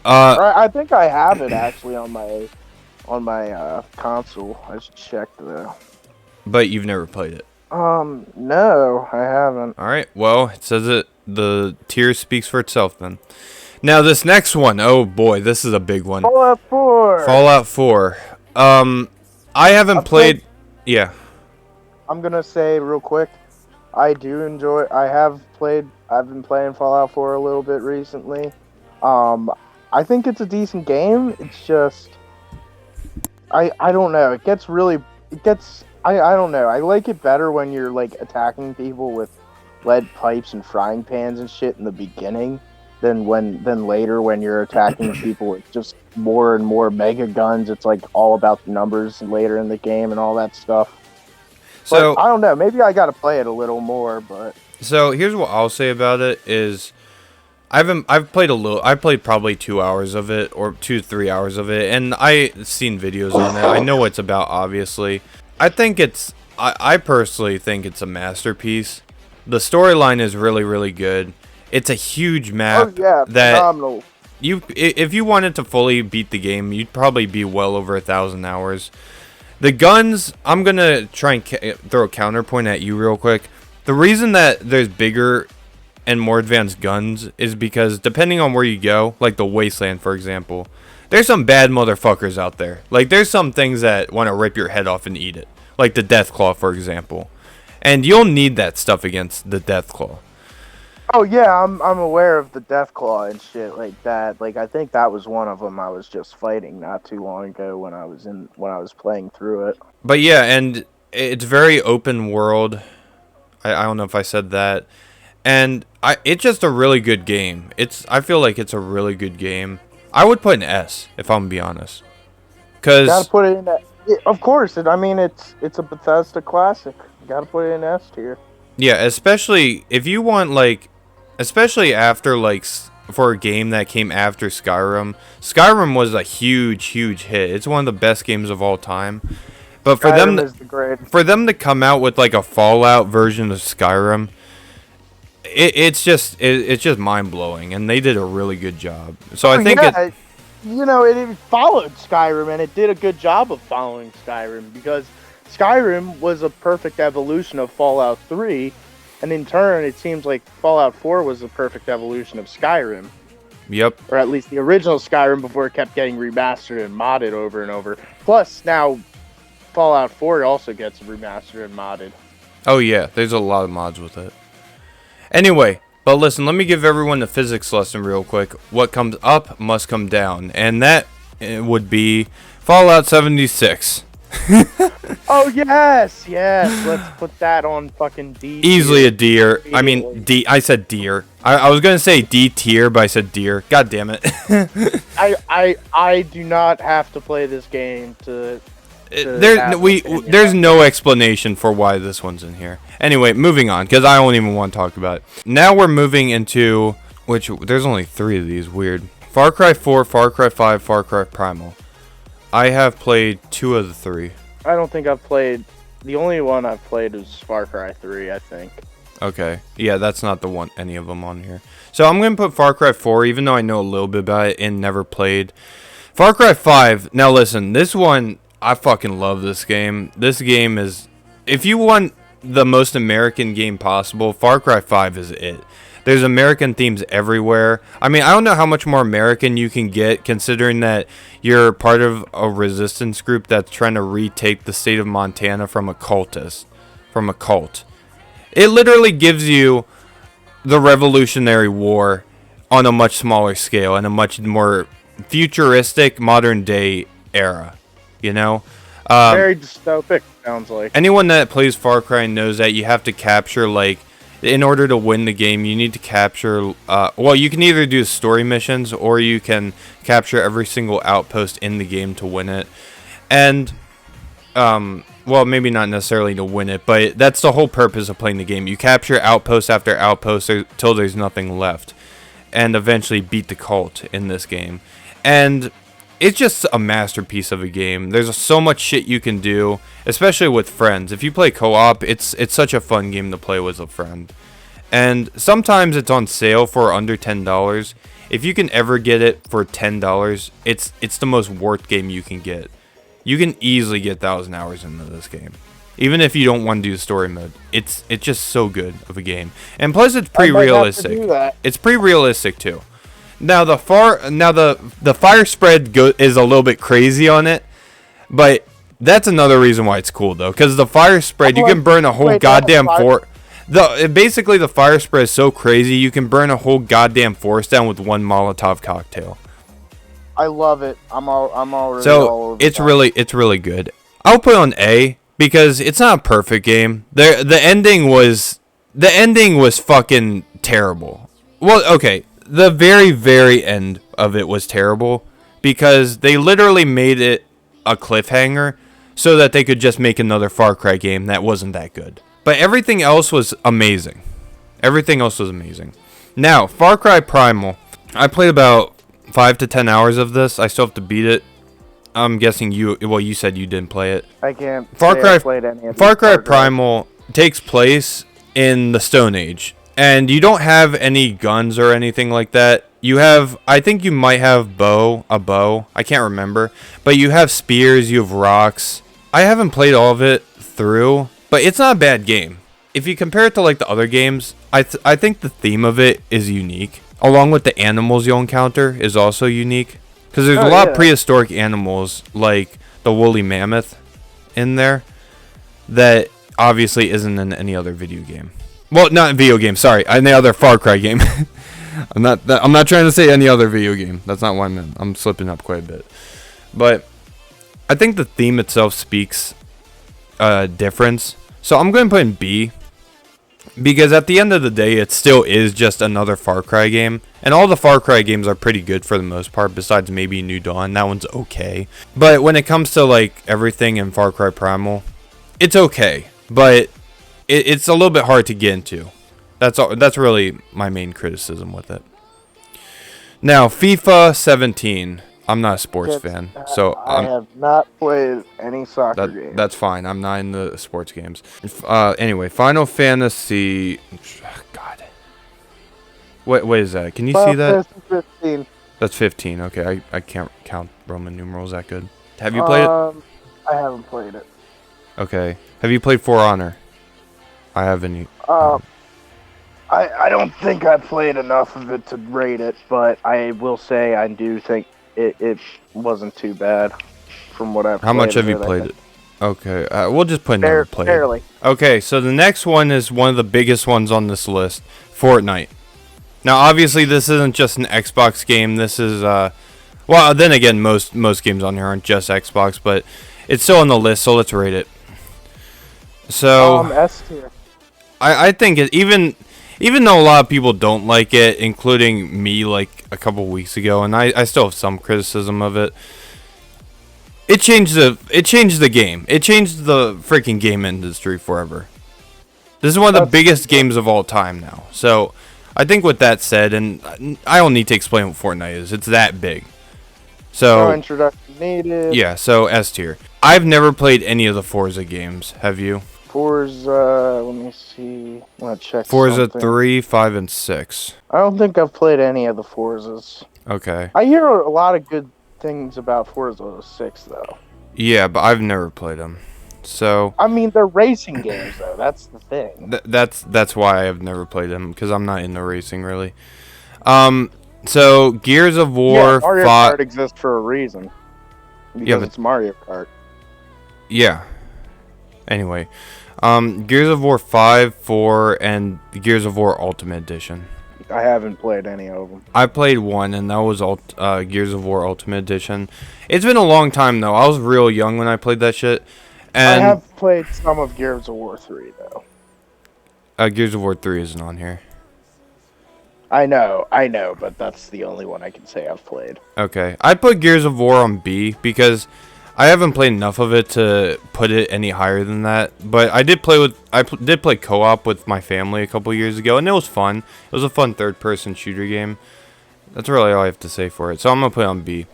I think I have it actually on my console. I should check though. But you've never played it. No, I haven't. Alright, well, it says it. The tier speaks for itself then. Now this next one, oh boy, this is a big one. Fallout 4. Fallout 4. I haven't played. Yeah. I'm gonna say real quick, I do enjoy. I've been playing Fallout 4 a little bit recently. I think it's a decent game. It's just, I don't know. It gets. I don't know. I like it better when you're like attacking people with lead pipes and frying pans and shit in the beginning than later when you're attacking people with just more and more mega guns. It's like all about the numbers later in the game and all that stuff. So but I don't know. Maybe I gotta play it a little more. But so here's what I'll say about it is, I've played a little. I played probably 2 hours of it, or 2 to 3 hours of it, and I've seen videos on it. I know what it's about, obviously. I think I personally think it's a masterpiece. The storyline is really, really good. It's a huge map. Oh yeah, that phenomenal. If you wanted to fully beat the game, you'd probably be well over 1,000 hours. The guns, I'm going to try and throw a counterpoint at you real quick. The reason that there's bigger and more advanced guns is because depending on where you go, like the Wasteland, for example, there's some bad motherfuckers out there. Like, there's some things that want to rip your head off and eat it. Like the Deathclaw, for example. And you'll need that stuff against the Deathclaw. Oh yeah, I'm aware of the Deathclaw and shit like that. Like I think that was one of them I was just fighting not too long ago when I was playing through it. But yeah, and it's very open world. I don't know if I said that. And it's just a really good game. I feel like it's a really good game. I would put an S, if I'm gonna be honest. because Gotta put it in that. Of course, I mean it's a Bethesda classic. You gotta put it in S tier. yeah, especially if you want like, especially after like for a game that came after Skyrim. Skyrim was a huge hit. It's one of the best games of all time. But for them to come out with like a Fallout version of Skyrim, it's just mind blowing, and they did a really good job. So I think it followed Skyrim, and it did a good job of following Skyrim, because Skyrim was a perfect evolution of Fallout 3, and in turn, it seems like Fallout 4 was a perfect evolution of Skyrim. Yep. Or at least the original Skyrim before it kept getting remastered and modded over and over. Plus, now Fallout 4 also gets remastered and modded. Oh yeah, there's a lot of mods with it. Anyway, but listen, let me give everyone the physics lesson real quick. What comes up must come down, and that would be Fallout 76. Oh yes, let's put that on fucking D. Easily a deer. I mean D. I said deer. I was gonna say D tier, but I said deer. God damn it. I do not have to play this game to there's no explanation for why this one's in here. Anyway, moving on, because I don't even want to talk about it. Now we're moving into there's only 3 of these. Weird. Far Cry 4, Far Cry 5, Far Cry Primal. I have played 2 of the 3. I don't think I've played. The only one I've played is Far Cry 3, I think. Okay. Yeah, that's not the one, any of them on here. So I'm going to put Far Cry 4, even though I know a little bit about it and never played. Far Cry 5, now listen, this one, I fucking love this game. This game is, if you want the most American game possible, Far Cry 5 is it. There's American themes everywhere. I mean, I don't know how much more American you can get, considering that you're part of a resistance group that's trying to retake the state of Montana from a cult. It literally gives you the Revolutionary War on a much smaller scale and a much more futuristic, modern day era. You know? Very dystopic, sounds like. Anyone that plays Far Cry knows that you have to capture, like, in order to win the game, you need to capture, well, you can either do story missions, or you can capture every single outpost in the game to win it. And, well, maybe not necessarily to win it, but that's the whole purpose of playing the game. You capture outpost after outpost until there's nothing left, and eventually beat the cult in this game. And it's just a masterpiece of a game. There's so much shit you can do, especially with friends. If you play co-op, it's such a fun game to play with a friend. And sometimes it's on sale for under $10. If you can ever get it for $10, it's the most worth game you can get. You can easily get 1,000 hours into this game. Even if you don't want to do story mode, it's just so good of a game. And plus it's pretty realistic. It's pretty realistic too. Now the fire spread is a little bit crazy on it, but that's another reason why it's cool though, because the fire spread, you can burn a whole goddamn fort. Basically the fire spread is so crazy you can burn a whole goddamn forest down with one Molotov cocktail. I love it. I'm already so all over it's really good. I'll put on A because it's not a perfect game. The ending was fucking terrible. Well, okay. The very, very end of it was terrible because they literally made it a cliffhanger so that they could just make another Far Cry game that wasn't that good. But everything else was amazing. Now, Far Cry Primal. I played about 5 to 10 hours of this. I still have to beat it. I'm guessing you said you didn't play it. I can't. Far Cry Primal takes place in the Stone Age. And you don't have any guns or anything like that. You have, I think you might have a bow. I can't remember. But you have spears, you have rocks. I haven't played all of it through, but it's not a bad game. If you compare it to like the other games, I think the theme of it is unique. Along with the animals you'll encounter is also unique. Because there's a lot of prehistoric animals like the woolly mammoth in there that obviously isn't in any other video game. Well, not video game. Sorry, any other Far Cry game. I'm not trying to say any other video game. That's not what I meant. I'm slipping up quite a bit. But I think the theme itself speaks difference. So I'm going to put in B Because at the end of the day, it still is just another Far Cry game. And all the Far Cry games are pretty good for the most part, besides maybe New Dawn. That one's okay. But when it comes to, like, everything in Far Cry Primal, it's okay. But it's a little bit hard to get into. That's really my main criticism with it. Now, FIFA 17. I'm not a sports fan, so I have not played any soccer games. That's fine. I'm not in the sports games. Anyway, Final Fantasy. God, what is that? Can you see that? 15. That's 15. Okay, I can't count Roman numerals that good. Have you played it? I haven't played it. Okay. Have you played For Honor? I haven't. I don't think I played enough of it to rate it, but I will say I do think it wasn't too bad from what I've played. How much have you played it? Okay, we'll just put never played. Barely. Okay, so the next one is one of the biggest ones on this list, Fortnite. Now, obviously, this isn't just an Xbox game. This is, well, then again, most games on here aren't just Xbox, but it's still on the list, so let's rate it. So, S tier. I think it, even though a lot of people don't like it, including me, like a couple weeks ago, and I still have some criticism of it. It changed the game. It changed the freaking game industry forever. This is one of the biggest games of all time now. So, I think with that said, and I don't need to explain what Fortnite is. It's that big. So, no introduction needed. Yeah, so S tier. I've never played any of the Forza games. Have you? Forza, let me see. I want to check Forza something. 3, 5, and 6. I don't think I've played any of the Forzas. Okay. I hear a lot of good things about Forza 6, though. Yeah, but I've never played them. So I mean, they're racing games, though. That's the thing. That's why I've never played them, because I'm not into racing, really. So Gears of War Mario Kart exists for a reason. Because it's Mario Kart. Yeah. Anyway, Gears of War 5, 4, and Gears of War Ultimate Edition. I haven't played any of them. I played one, and that was Gears of War Ultimate Edition. It's been a long time, though. I was real young when I played that shit. And I have played some of Gears of War 3, though. Gears of War 3 isn't on here. I know, but that's the only one I can say I've played. Okay. I put Gears of War on B, because I haven't played enough of it to put it any higher than that. But I did play co-op with my family a couple years ago, and it was fun. It was a fun third-person shooter game. That's really all I have to say for it. So I'm gonna put it on B.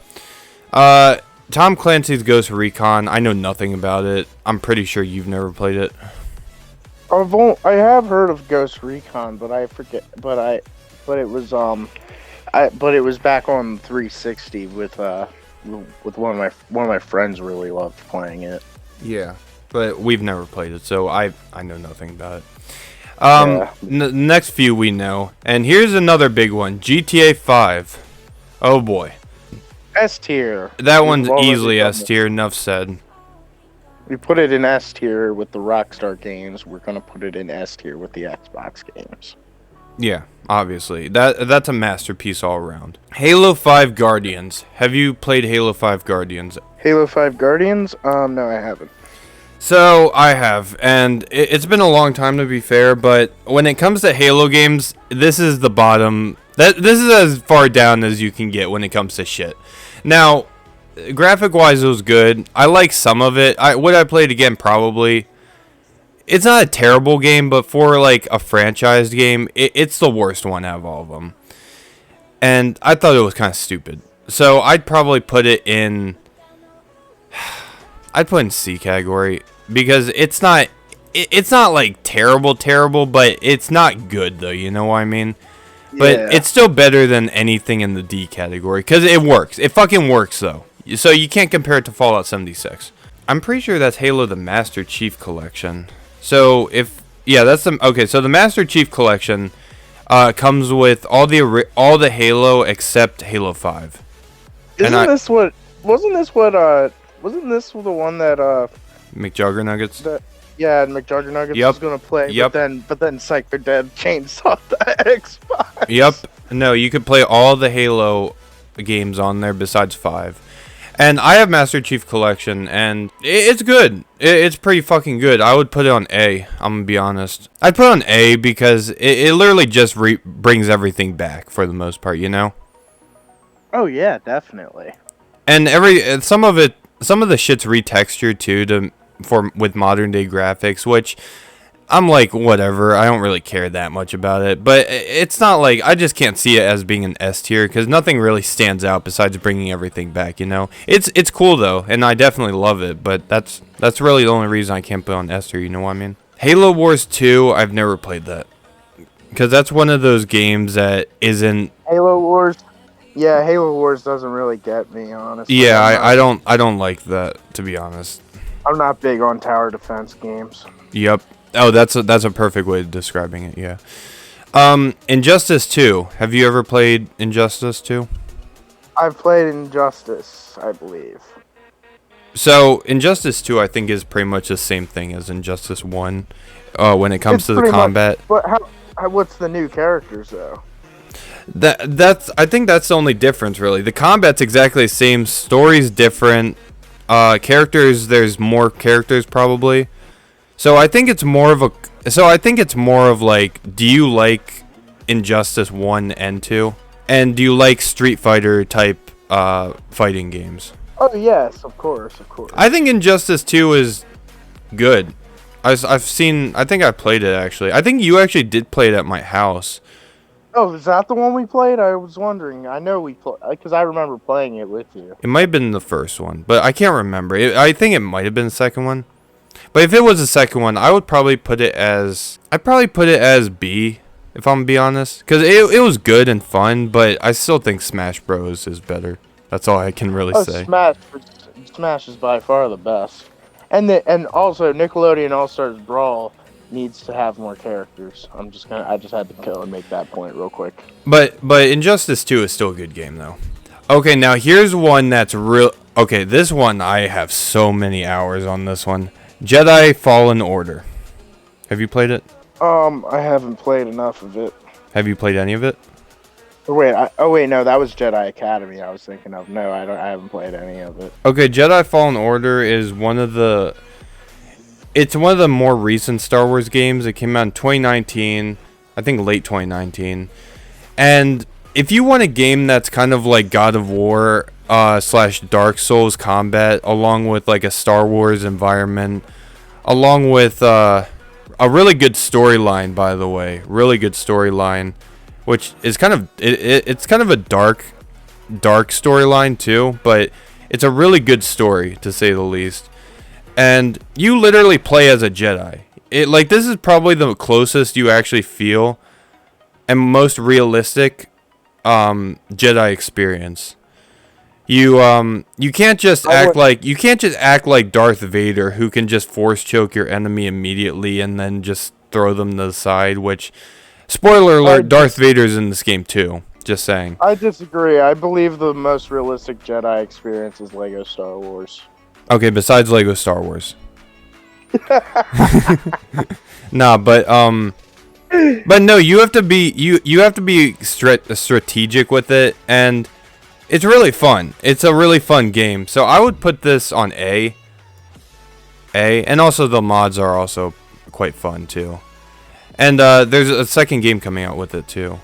Tom Clancy's Ghost Recon. I know nothing about it. I'm pretty sure you've never played it. I have heard of Ghost Recon, but I forget. But it was it was back on 360 with one of my friends really loved playing it. Yeah, but we've never played it, so I know nothing about it. Next few we know, and here's another big one: GTA 5. Oh boy. S tier. That one's easily S tier. Enough said. We put it in S tier with the Rockstar games. We're gonna put it in S tier with the Xbox games. Yeah, obviously. That's a masterpiece all around. Halo 5 Guardians. Have you played Halo 5 Guardians? Halo 5 Guardians? No, I haven't. So, I have, and it's been a long time to be fair, but when it comes to Halo games, this is the bottom. This is as far down as you can get when it comes to shit. Now, graphic-wise, it was good. I like some of it. Would I play it again? Probably. It's not a terrible game, but for like a franchised game, it's the worst one out of all of them. And I thought it was kind of stupid. So I'd probably put it in... I'd put in C category, because it's not like terrible, but it's not good, though, you know what I mean? But Yeah. It's still better than anything in the D category, because it works. It fucking works, though. So you can't compare it to Fallout 76. I'm pretty sure that's Halo the Master Chief Collection. So so the Master Chief Collection comes with all the Halo except Halo 5. Wasn't this the one that McJuggernuggets? McJuggernuggets was gonna play, Yep. but then Psycho Dead changed off the Xbox. Yep. No, you could play all the Halo games on there besides 5. And I have Master Chief Collection, and it's good. It's pretty fucking good. I would put it on A. I'm gonna be honest. I'd put it on A because it literally just brings everything back for the most part, you know? Oh yeah, definitely. And some of the shit's retextured too with modern day graphics, which I'm like, whatever. I don't really care that much about it, but it's not like I just can't see it as being an S tier because nothing really stands out besides bringing everything back. You know, it's cool though, and I definitely love it. But that's really the only reason I can't put it on S tier. You know what I mean? Halo Wars 2, I've never played that because that's one of those games that isn't Halo Wars. Yeah, Halo Wars doesn't really get me, honestly. Yeah, I don't like that, to be honest. I'm not big on tower defense games. Yep. Oh, that's a perfect way of describing it. Yeah. Injustice 2. Have you ever played Injustice 2? I've played Injustice, I believe. So Injustice 2, I think, is pretty much the same thing as Injustice 1 when it comes to the combat. But what's the new characters though? I think that's the only difference, really. The combat's exactly the same. Story's different. Characters, there's more characters probably. So I think it's more of like, do you like Injustice 1 and 2? And do you like Street Fighter type fighting games? Oh yes, of course. I think Injustice 2 is good. I think I played it actually. I think you actually did play it at my house. Oh, is that the one we played? I was wondering. I know we played because I remember playing it with you. It might have been the first one, but I can't remember. I think it might have been the second one. But if it was the second one, I would probably put it as B, if I'm gonna be honest, because it was good and fun. But I still think Smash Bros is better. That's all I can really say. Smash is by far the best, and also Nickelodeon All Stars Brawl needs to have more characters. I just had to go and make that point real quick. But Injustice 2 is still a good game though. Okay, now here's one that's real. Okay, this one I have so many hours on this one. Jedi Fallen Order. Have you played it? I haven't played enough of it. Have you played any of it? Wait, no, that was Jedi Academy I was thinking of. No, I haven't played any of it. Okay, Jedi Fallen Order is it's one of the more recent Star Wars games. It came out in 2019, I think late 2019. And if you want a game that's kind of like God of War / Dark Souls combat, along with like a Star Wars environment, along with a really good storyline, by the way, really good storyline, which is it's kind of a dark storyline too, but it's a really good story to say the least. And you literally play as a Jedi. This is probably the closest you actually feel and most realistic Jedi experience. You can't just act like Darth Vader, who can just force choke your enemy immediately and then just throw them to the side, which, spoiler alert, Darth Vader's in this game too. Just saying. I disagree. I believe the most realistic Jedi experience is Lego Star Wars. Okay, besides Lego Star Wars. Nah, but no, you have to be strategic with it, and it's really fun. It's a really fun game. So I would put this on A, and also the mods are also quite fun too. And there's a second game coming out with it too,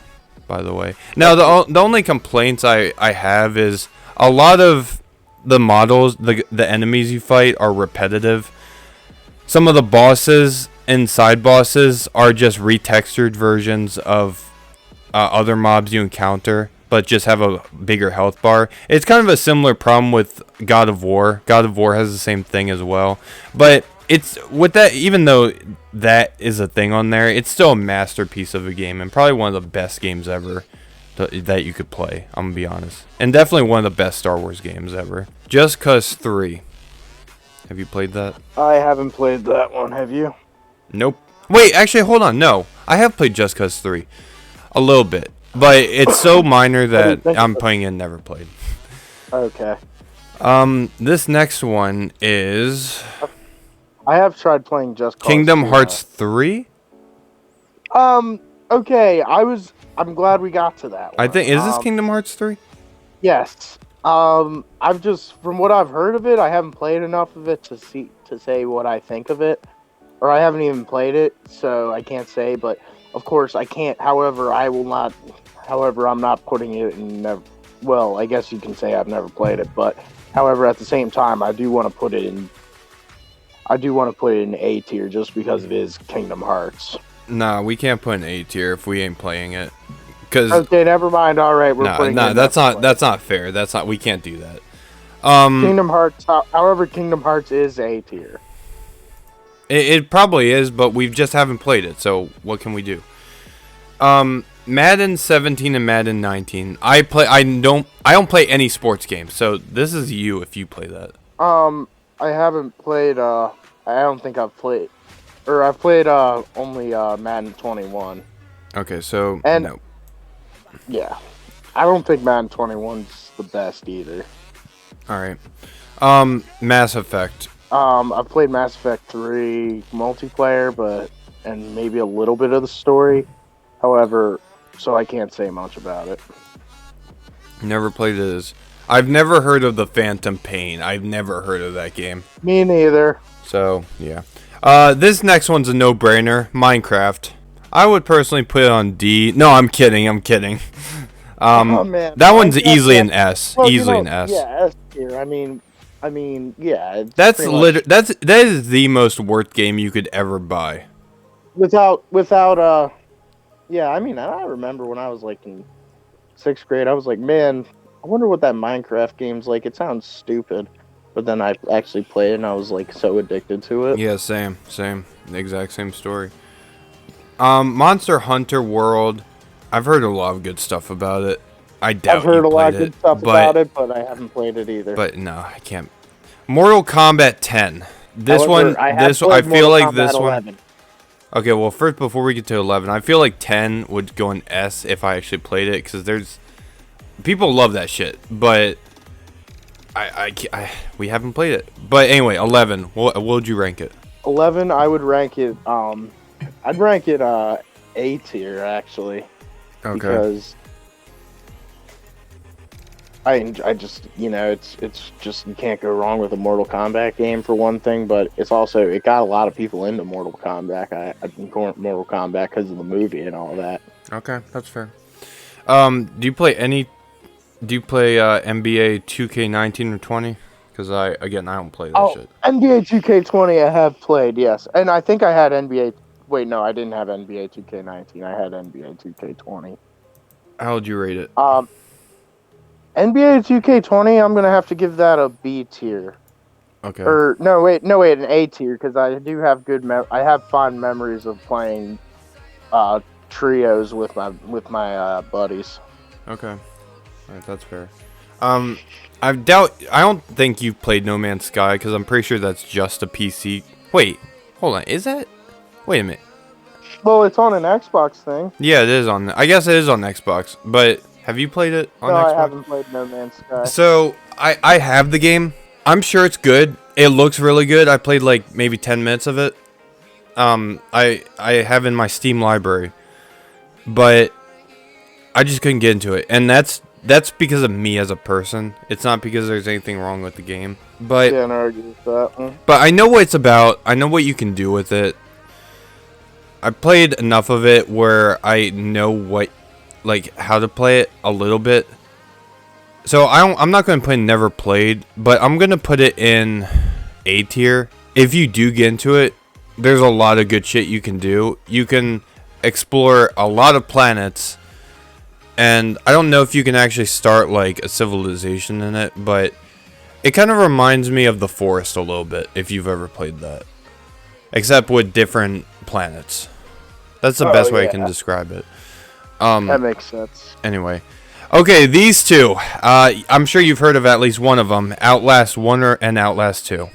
by the way. Now the only complaints I have is a lot of the models, the enemies you fight are repetitive. Some of the bosses and side bosses are just retextured versions of other mobs you encounter, but just have a bigger health bar. It's kind of a similar problem with God of War. God of War has the same thing as well. But it's with that, even though that is a thing on there, it's still a masterpiece of a game and probably one of the best games ever that you could play, I'm gonna be honest. And definitely one of the best Star Wars games ever. Just Cause 3. Have you played that? I haven't played that one, have you? Nope. Wait, actually, hold on. No, I have played Just Cause 3. A little bit. But it's so minor that I'm playing it never played. Okay. This next one is... I have tried playing Just Cause Kingdom Hearts 3? Okay, I'm glad we got to that one. I think, is this Kingdom Hearts 3? Yes. I've just from what I've heard of it, I haven't played enough of it to say what I think of it, or I haven't even played it, so I can't say. But of course, I can't. However, I will not. However, I'm not putting it in. Well, I guess you can say I've never played it, but however, at the same time, I do want to put it in. I do want to put it in A tier just because it is Kingdom Hearts. Nah, we can't put an A tier if we ain't playing it. Cause Okay, never mind. All right, we're putting. Nah, that's not fair. That's not. We can't do that. Kingdom Hearts. However, Kingdom Hearts is A tier. It probably is, but we just haven't played it. So what can we do? Madden 17 and Madden 19. I don't play any sports games. So this is you if you play that. I haven't played. I don't think I've played, or I've played only Madden 21. Okay, so and no. Yeah, I don't think Madden 21's the best either. All right. Mass Effect. I've played Mass Effect 3 multiplayer, and maybe a little bit of the story. However, so I can't say much about it. Never played it. I've never heard of the Phantom Pain. I've never heard of that game. Me neither. So, yeah. This next one's a no-brainer. Minecraft. I would personally put it on D. No, I'm kidding. Oh, man. That one's easily an S. Well, easily an S. Yeah, S tier. I mean, yeah. That is the most worth game you could ever buy. Without yeah, I mean, I remember when I was like in 6th grade, I was like, man, I wonder what that Minecraft game's like. It sounds stupid. But then I actually played it and I was like so addicted to it. Yeah, same. The exact same story. Monster Hunter World. I've heard a lot of good stuff about it. I've heard a lot of good stuff about it, but I haven't played it either. But no, I can't. Mortal Kombat 10. I feel like this 11. One. Okay, well, first, before we get to 11, I feel like 10 would go in S if I actually played it, because people love that shit, but we haven't played it. But anyway, 11. What would you rank it? 11, I would rank it. I'd rank it A tier actually. Okay. Because I just it's just you can't go wrong with a Mortal Kombat game for one thing, but it got a lot of people into Mortal Kombat. I think Mortal Kombat because of the movie and all that. Okay, that's fair. Do you play NBA 2K19 or 20? Because I don't play that shit. NBA 2K20 I have played, yes, and I think I had NBA. Wait, no, I didn't have NBA 2K19. I had NBA 2K20. How would you rate it? NBA 2K20, I'm gonna have to give that a B tier. Okay. Or no, wait, an A tier because I do have I have fond memories of playing trios with my buddies. Okay. Alright, that's fair. I don't think you've played No Man's Sky because I'm pretty sure that's just a PC. Wait, hold on, is that? Wait a minute. Well, it's on an Xbox thing. Yeah, it is on. I guess it is on Xbox. But have you played it on Xbox? No, I haven't played No Man's Sky. So I have the game. I'm sure it's good. It looks really good. I played like maybe 10 minutes of it. I have in my Steam library, but I just couldn't get into it, and that's because of me as a person. It's not because there's anything wrong with the game. But can't argue with that. But I know what it's about. I know what you can do with it. I played enough of it where I know how to play it a little bit. So I'm not going to put never played, but I'm going to put it in A tier. If you do get into it, there's a lot of good shit you can do. You can explore a lot of planets, and I don't know if you can actually start like a civilization in it, but it kind of reminds me of The Forest a little bit, if you've ever played that. Except with different planets. That's the best way I can describe it. That makes sense. Anyway. Okay, these two. I'm sure you've heard of at least one of them. Outlast 1 and Outlast 2.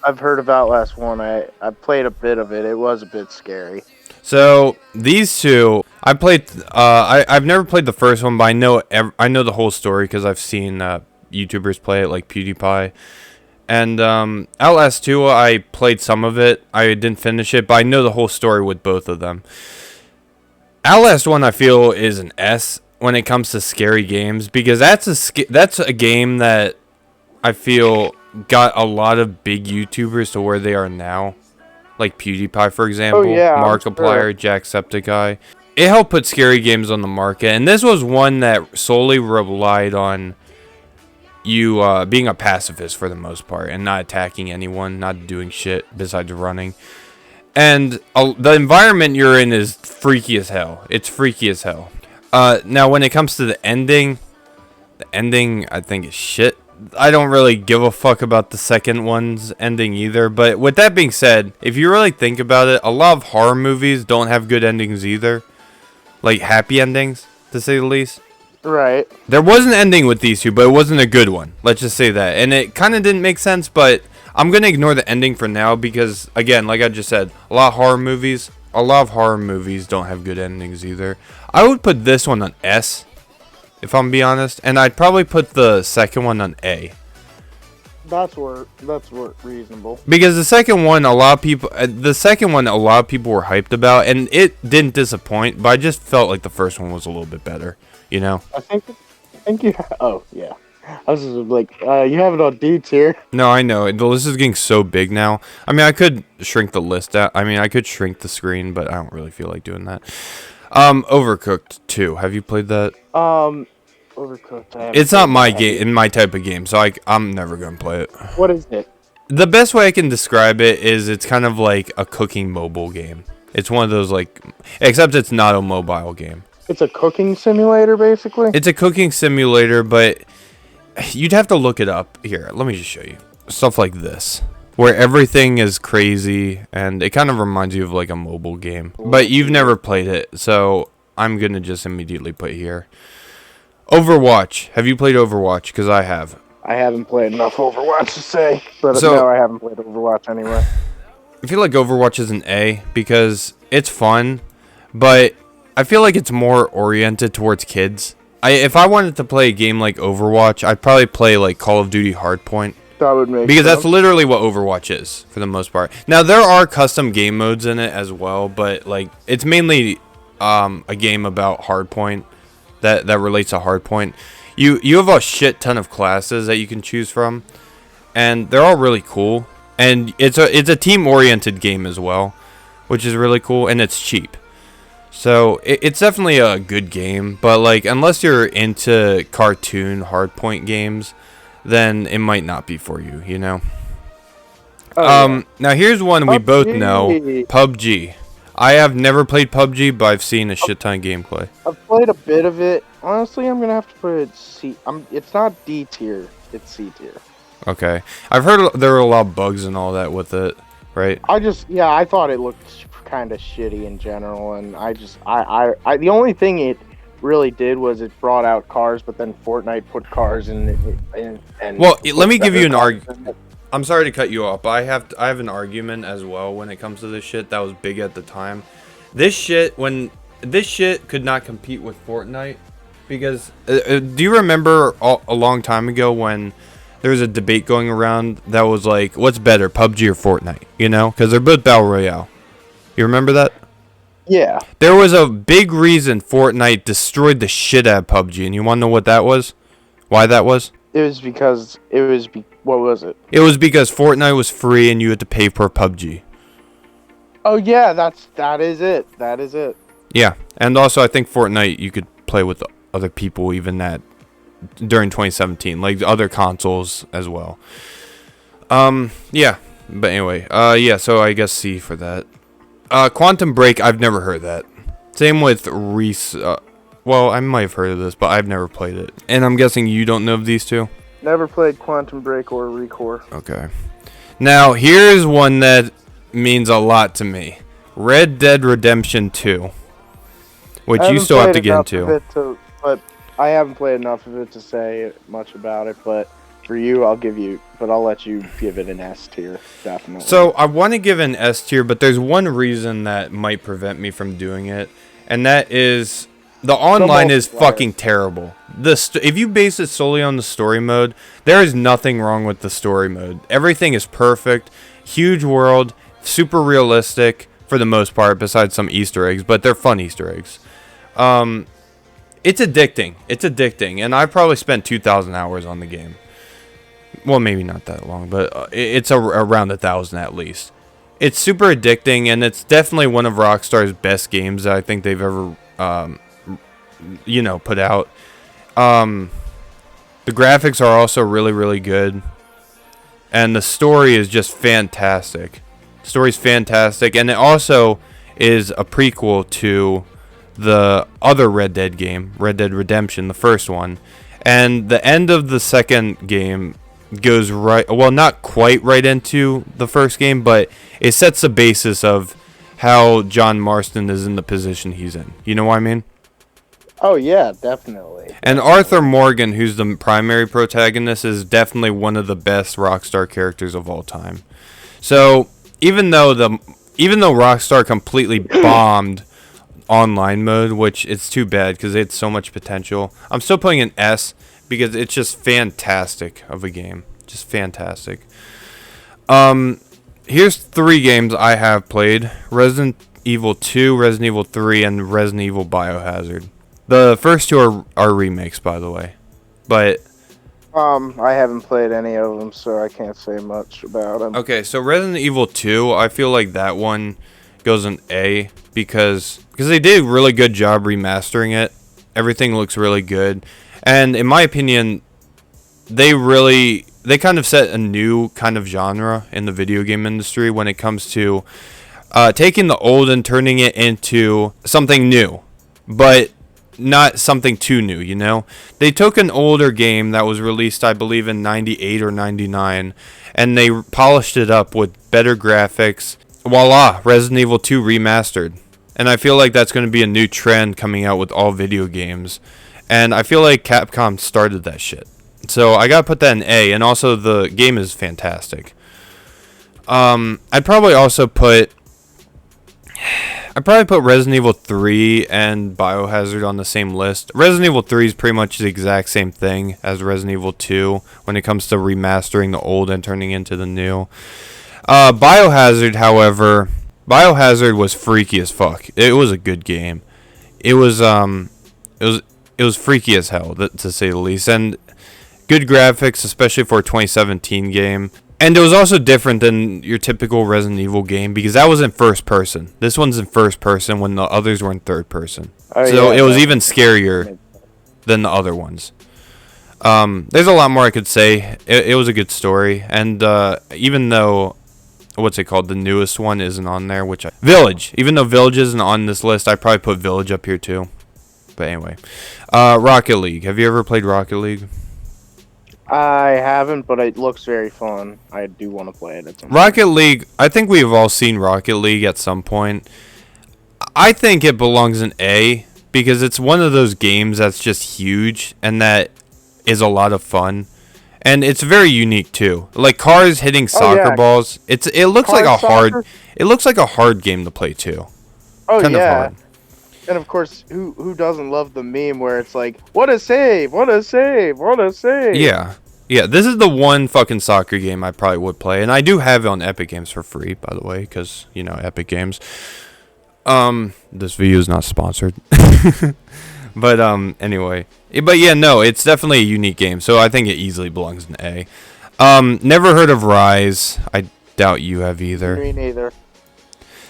I've heard of Outlast 1. I played a bit of it. It was a bit scary. So, these two, I played... I've never played the first one, but I know the whole story because I've seen YouTubers play it, like PewDiePie. And Outlast 2, I played some of it. I didn't finish it, but I know the whole story with both of them. Outlast 1, I feel, is an S. when it comes to scary games, because that's a game that I feel got a lot of big YouTubers to where they are now, like PewDiePie, for example, Markiplier, Jacksepticeye. It helped put scary games on the market, and this was one that solely relied on you being a pacifist for the most part, and not attacking anyone, not doing shit besides running. And the environment you're in is freaky as hell. It's freaky as hell. Now, when it comes to the ending I think is shit. I don't really give a fuck about the second one's ending either. But with that being said, if you really think about it, a lot of horror movies don't have good endings either. Like happy endings, to say the least. Right. There was an ending with these two, but it wasn't a good one. Let's just say that. And it kind of didn't make sense, but I'm going to ignore the ending for now because, again, like I just said, a lot of horror movies don't have good endings either. I would put this one on S, if I'm being honest, and I'd probably put the second one on A. That's reasonable. Because the second one, a lot of people were hyped about, and it didn't disappoint, but I just felt like the first one was a little bit better, you know? I think you. Oh yeah. I was just like, you have it on D tier. No, I know. The list is getting so big now. I mean, I could shrink the list out. I mean, I could shrink the screen, but I don't really feel like doing that. Overcooked 2. Have you played that? Overcooked. It's not my game, my type of game, so I'm never gonna play it. What is it? The best way I can describe it is it's kind of like a cooking mobile game. It's one of those except it's not a mobile game. It's a cooking simulator, basically. It's a cooking simulator, but you'd have to look it up. Here, let me just show you. Stuff like this, where everything is crazy, and it kind of reminds you of like a mobile game. But you've never played it, so I'm going to just immediately put here. Overwatch. Have you played Overwatch? Because I have. I haven't played enough Overwatch to say, but no, I haven't played Overwatch anyway. I feel like Overwatch is an A because it's fun, but I feel like it's more oriented towards kids. If I wanted to play a game like Overwatch, I'd probably play like Call of Duty Hardpoint. That would make because sense. that's literally what Overwatch is for the most part. Now there are custom game modes in it as well, but like it's mainly a game about Hardpoint that relates to Hardpoint. You have a shit ton of classes that you can choose from, and they're all really cool. And it's a team oriented game as well, which is really cool, and it's cheap. So it's definitely a good game, but like unless you're into cartoon Hardpoint games, then it might not be for you, you know. Yeah. Now here's one we both know, Pubg. I have never played Pubg, but I've seen a shit ton of gameplay. I've played a bit of it. Honestly, I'm gonna have to put it C. It's not D tier. It's C tier. Okay, I've heard there were a lot of bugs and all that with it, right? I thought it looked kind of shitty in general, and the only thing it really did was it brought out cars, but then Fortnite put cars in. Well, let me give you an argument. I'm sorry to cut you off, but I have an argument as well when it comes to this shit that was big at the time. This shit could not compete with Fortnite because do you remember a long time ago when there was a debate going around that was like, what's better, PUBG or Fortnite? You know, because they're both Battle Royale. You remember that? Yeah. There was a big reason Fortnite destroyed the shit out of PUBG, and you want to know what that was? Why that was? It was because what was it? It was because Fortnite was free and you had to pay for PUBG. Oh yeah, that is it. That is it. Yeah, and also I think Fortnite you could play with other people even during 2017, like other consoles as well. Yeah, but anyway, yeah. So I guess C for that. Quantum Break, I've never heard that. Same with Ryse. Well, I might have heard of this, but I've never played it. And I'm guessing you don't know of these two? Never played Quantum Break or Recore. Okay. Now, here's one that means a lot to me. Red Dead Redemption 2. Which you still have to get into. But I haven't played enough of it to say much about it, but for you, I'll let you give it an S tier, definitely. So I want to give an S tier, but there's one reason that might prevent me from doing it, and that is the online is fucking terrible. If you base it solely on the story mode, there is nothing wrong with the story mode. Everything is perfect, huge world, super realistic for the most part, besides some Easter eggs, but they're fun Easter eggs. It's addicting. It's addicting, and I probably spent 2,000 hours on the game. Well, maybe not that long, but it's around 1,000 at least. It's super addicting, and it's definitely one of Rockstar's best games that I think they've ever, put out. The graphics are also really, really good, and the story is just fantastic. The story's fantastic, and it also is a prequel to the other Red Dead game, Red Dead Redemption, the first one. And the end of the second game goes not quite right into the first game, but it sets the basis of how John Marston is in the position he's in. You know what I mean? Oh yeah, definitely. And Arthur Morgan, who's the primary protagonist, is definitely one of the best Rockstar characters of all time. So even though Rockstar completely bombed online mode, which it's too bad because it had so much potential, I'm still putting an S because it's just fantastic of a game. Just fantastic. Here's 3 games I have played: Resident Evil 2, Resident Evil 3, and Resident Evil Biohazard. The first 2 are remakes, by the way. But I haven't played any of them, so I can't say much about them. okay, so Resident Evil 2, I feel like that one goes an A because they did a really good job remastering it. Everything looks really good. And in my opinion, they kind of set a new kind of genre in the video game industry when it comes to taking the old and turning it into something new, but not something too new, you know? They took an older game that was released, I believe, in 98 or 99, and they polished it up with better graphics. Voila, Resident Evil 2 Remastered. And I feel like that's going to be a new trend coming out with all video games. And I feel like Capcom started that shit. So I gotta put that in A, and also the game is fantastic. I'd probably put Resident Evil 3 and Biohazard on the same list. Resident Evil 3 is pretty much the exact same thing as Resident Evil 2 when it comes to remastering the old and turning into the new. Biohazard, however, was freaky as fuck. It was a good game. It was freaky as hell, to say the least, and good graphics, especially for a 2017 game. And it was also different than your typical Resident Evil game because that was in first person. This one's in first person when the others were in third person. So it was even scarier than the other ones. There's a lot more I could say. It was a good story. And even though, the newest one isn't on there, Village. Even though Village isn't on this list, I'd probably put Village up here too. But anyway. Rocket League. Have you ever played Rocket League? I haven't, but it looks very fun. I do want to play it. Rocket League, I think we've all seen Rocket League at some point. I think it belongs in A because it's one of those games that's just huge and that is a lot of fun. And it's very unique too. Like cars hitting soccer balls. It looks like a hard game to play too. Oh kind yeah. of hard. And of course, who doesn't love the meme where it's like, what a save, what a save, what a save. Yeah. Yeah, this is the one fucking soccer game I probably would play. And I do have it on Epic Games for free, by the way, because, Epic Games. This video is not sponsored. But, anyway. But yeah, no, it's definitely a unique game, so I think it easily belongs in A. Never heard of Ryse. I doubt you have either. Me neither.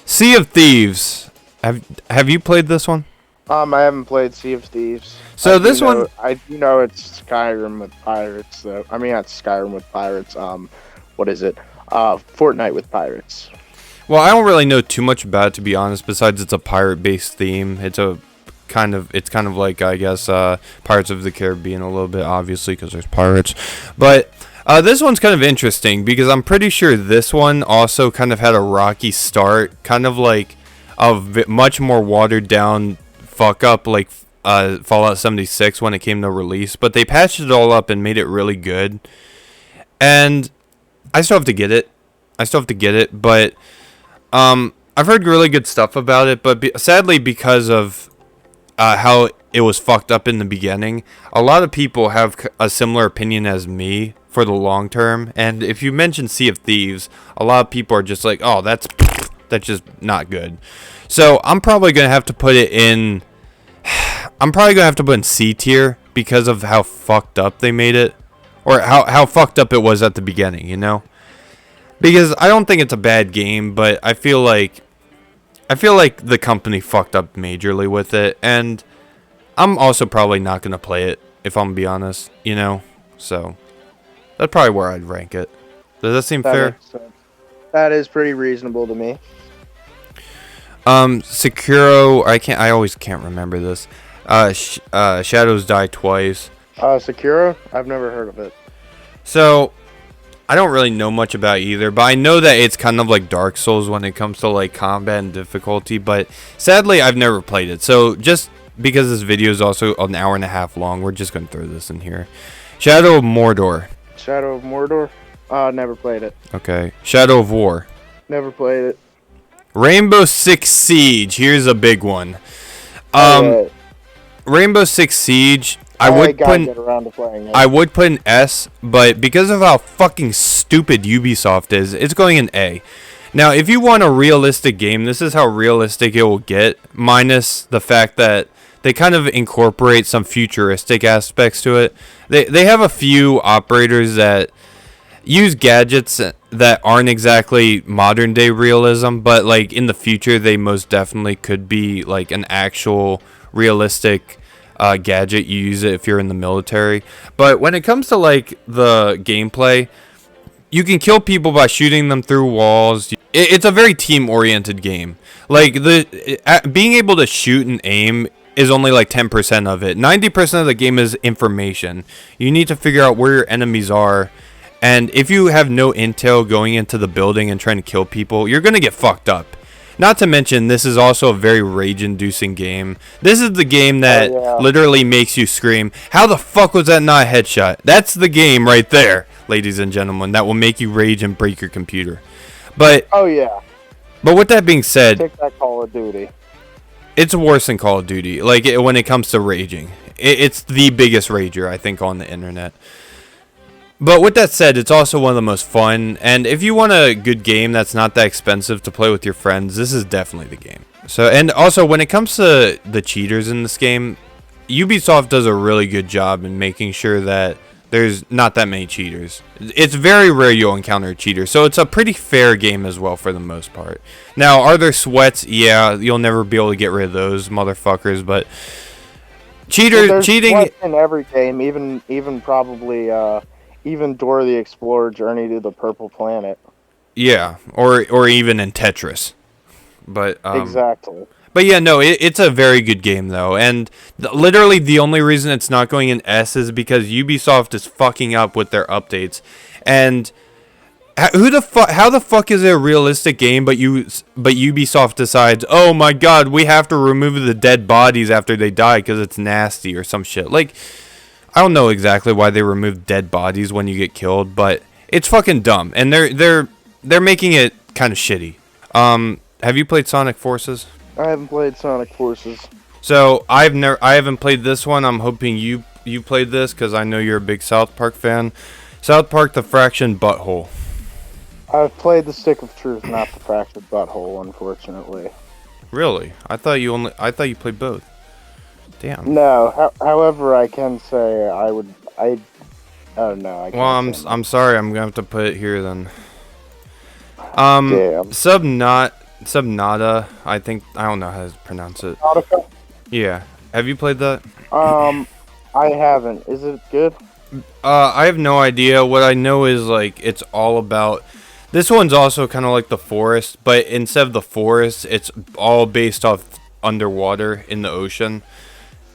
Sea of Thieves. Have you played this one? I haven't played Sea of Thieves. So I do know it's Skyrim with pirates, though. I mean, not Skyrim with pirates. What is it? Fortnite with pirates. Well, I don't really know too much about it, to be honest. Besides, it's a pirate-based theme. It's kind of like, I guess, Pirates of the Caribbean a little bit, obviously, because there's pirates. But this one's kind of interesting because I'm pretty sure this one also kind of had a rocky start, kind of like a much more watered down fuck up like Fallout 76 when it came to release, but they patched it all up and made it really good. And I still have to get it. But I've heard really good stuff about it, but sadly because of how it was fucked up in the beginning, a lot of people have a similar opinion as me for the long term. And if you mention Sea of Thieves, a lot of people are just like, oh, that's just not good. So I'm probably going to have to put it in, I'm probably gonna have to put in C tier because of how fucked up they made it, or how fucked up it was at the beginning. You know, because I don't think it's a bad game, but I feel like the company fucked up majorly with it, and I'm also probably not gonna play it if I'm gonna be honest. You know, so that's probably where I'd rank it. Does that seem fair? Makes sense. That is pretty reasonable to me. Sekiro. I always can't remember this. Shadows Die Twice. Sekiro? I've never heard of it. So, I don't really know much about either, but I know that it's kind of like Dark Souls when it comes to like combat and difficulty, but sadly I've never played it. So, just because this video is also an hour and a half long, we're just going to throw this in here. Shadow of Mordor. Shadow of Mordor? Never played it. Okay. Shadow of War. Never played it. Rainbow Six Siege. Here's a big one. Rainbow Six Siege, I would put an S, but because of how fucking stupid Ubisoft is, it's going in A. Now, if you want a realistic game, this is how realistic it will get, minus the fact that they kind of incorporate some futuristic aspects to it. They have a few operators that use gadgets that aren't exactly modern day realism, but like in the future they most definitely could be like an actual realistic gadget. You use it if you're in the military. But when it comes to like the gameplay, you can kill people by shooting them through walls. It's a very team oriented game. Like being able to shoot and aim is only like 10% of it. 90% of the game is information. You need to figure out where your enemies are. And if you have no intel going into the building and trying to kill people, you're going to get fucked up. Not to mention, this is also a very rage-inducing game. This is the game that literally makes you scream, how the fuck was that not a headshot? That's the game right there, ladies and gentlemen, that will make you rage and break your computer. But But with that being said, take that Call of Duty. It's worse than Call of Duty. Like, when it comes to raging. It's the biggest rager, I think, on the internet. But with that said, it's also one of the most fun, and if you want a good game that's not that expensive to play with your friends, this is definitely the game. So, and also, when it comes to the cheaters in this game, Ubisoft does a really good job in making sure that there's not that many cheaters. It's very rare you'll encounter a cheater, so it's a pretty fair game as well for the most part. Now, are there sweats? Yeah, you'll never be able to get rid of those motherfuckers, but cheating in every game, even probably even Dora the Explorer Journey to the Purple Planet. Yeah, or even in Tetris. But exactly. But yeah, no, it's a very good game though, and literally the only reason it's not going in S is because Ubisoft is fucking up with their updates. And how the fuck is it a realistic game, but Ubisoft decides, oh my god, we have to remove the dead bodies after they die because it's nasty or some shit. Like, I don't know exactly why they remove dead bodies when you get killed, but it's fucking dumb, and they're making it kind of shitty. Have you played Sonic Forces? I haven't played Sonic Forces. So I haven't played this one. I'm hoping you played this because I know you're a big South Park fan. South Park: The Fractured Butthole. I've played the Stick of Truth, not the Fractured Butthole, unfortunately. Really? I thought you played both. Damn. No. However, I can say oh no. I can't. Well, I'm sorry. I'm gonna have to put it here then. Damn. Subnautica. I don't know how to pronounce it. Nautica? Yeah. Have you played that? I haven't. Is it good? I have no idea. What I know is like it's all about. This one's also kind of like The Forest, but instead of the forest, it's all based off underwater in the ocean.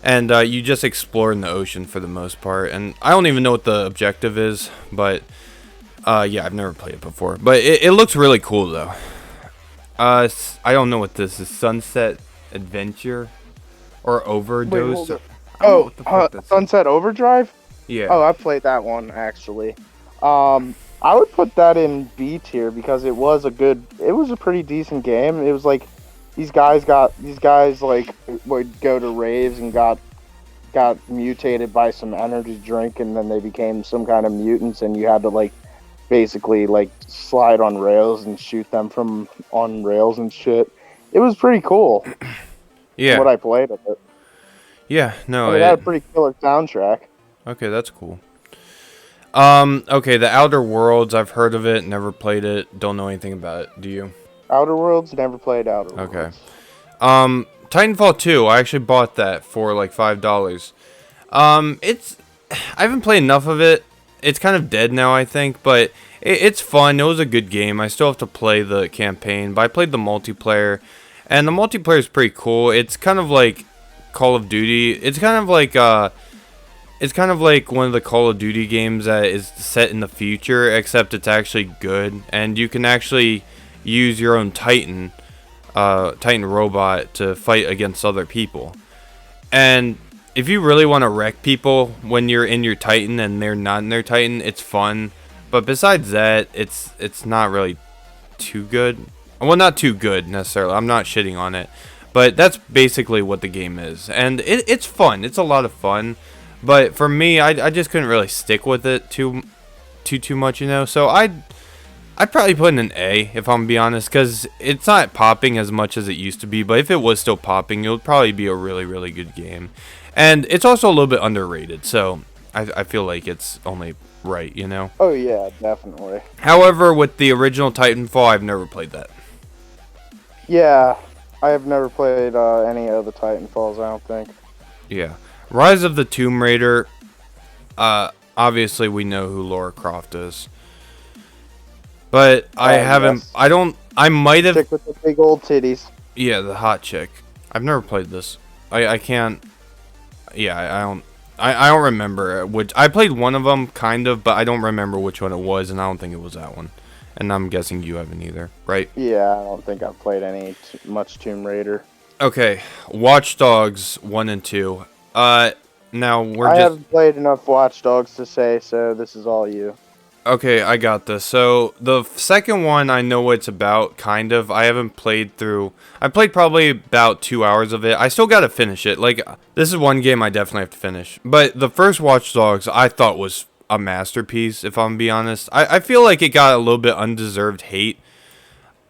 And you just explore in the ocean for the most part. And I don't even know what the objective is, but yeah, I've never played it before. But it looks really cool, though. I don't know what this is. Sunset Adventure? Or Overdose? Sunset Overdrive? Yeah. Oh, I played that one, actually. I would put that in B tier because it was a pretty decent game. It was like these guys like would go to raves and got mutated by some energy drink, and then they became some kind of mutants, and you had to like basically like slide on rails and shoot them from on rails and shit. It was pretty cool. Yeah. What I played of it. Yeah, no, And it had a pretty killer soundtrack. okay, that's cool. Okay, the Outer Worlds, I've heard of it, never played it, don't know anything about it. Do you? Outer Worlds, never played Outer Okay. Worlds. Titanfall 2, I actually bought that for like $5. It's I haven't played enough of it. It's kind of dead now, I think, but it's fun. It was a good game. I still have to play the campaign, but I played the multiplayer, and the multiplayer is pretty cool. It's kind of like Call of Duty. It's kind of like one of the Call of Duty games that is set in the future, except it's actually good, and you can actually use your own Titan robot to fight against other people. And if you really want to wreck people when you're in your Titan and they're not in their Titan, it's fun. But besides that, it's not really too good. Well, not too good necessarily. I'm not shitting on it. But that's basically what the game is. And it's fun. It's a lot of fun. But for me, I just couldn't really stick with it too much, you know. So I'd probably put in an A, if I'm gonna be honest, because it's not popping as much as it used to be. But if it was still popping, it would probably be a really, really good game. And it's also a little bit underrated, so I feel like it's only right, you know? Oh, yeah, definitely. However, with the original Titanfall, I've never played that. Yeah, I have never played any of the Titanfalls, I don't think. Yeah. Rise of the Tomb Raider, obviously we know who Lara Croft is. But I haven't, yes. I might have... Chick with the big old titties. Yeah, the hot chick. I've never played this. I can't... Yeah, I don't remember which. I played one of them, kind of, but I don't remember which one it was, and I don't think it was that one. And I'm guessing you haven't either, right? Yeah, I don't think I've played much Tomb Raider. Okay, Watch Dogs 1 and 2. Now I haven't played enough Watch Dogs to say, so this is all you. Okay, I got this. So, the second one, I know what it's about, kind of. I haven't played through... I played probably about 2 hours of it. I still gotta finish it. Like, this is one game I definitely have to finish. But the first Watch Dogs, I thought was a masterpiece, if I'm gonna be honest. I feel like it got a little bit undeserved hate.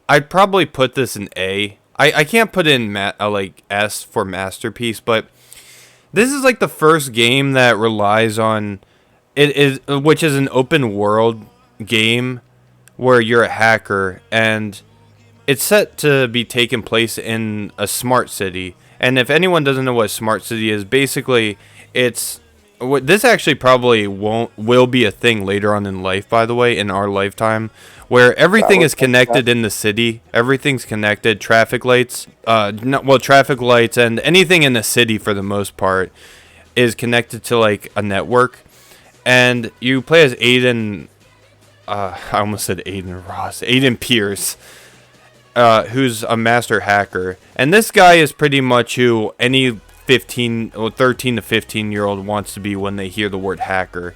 I'd probably put this in A. I can't put in, like, S for masterpiece, but... This is, like, the first game that relies on... which is an open world game where you're a hacker, and it's set to be taking place in a smart city. And if anyone doesn't know what a smart city is, basically it's this actually probably will be a thing later on in life, by the way, in our lifetime, where everything is connected in the city. Everything's connected. Traffic lights, traffic lights and anything in the city for the most part is connected to like a network. And you play as Aiden, I almost said Aiden Ross, Aiden Pierce, who's a master hacker. And this guy is pretty much who any 13 to 15-year-old wants to be when they hear the word hacker.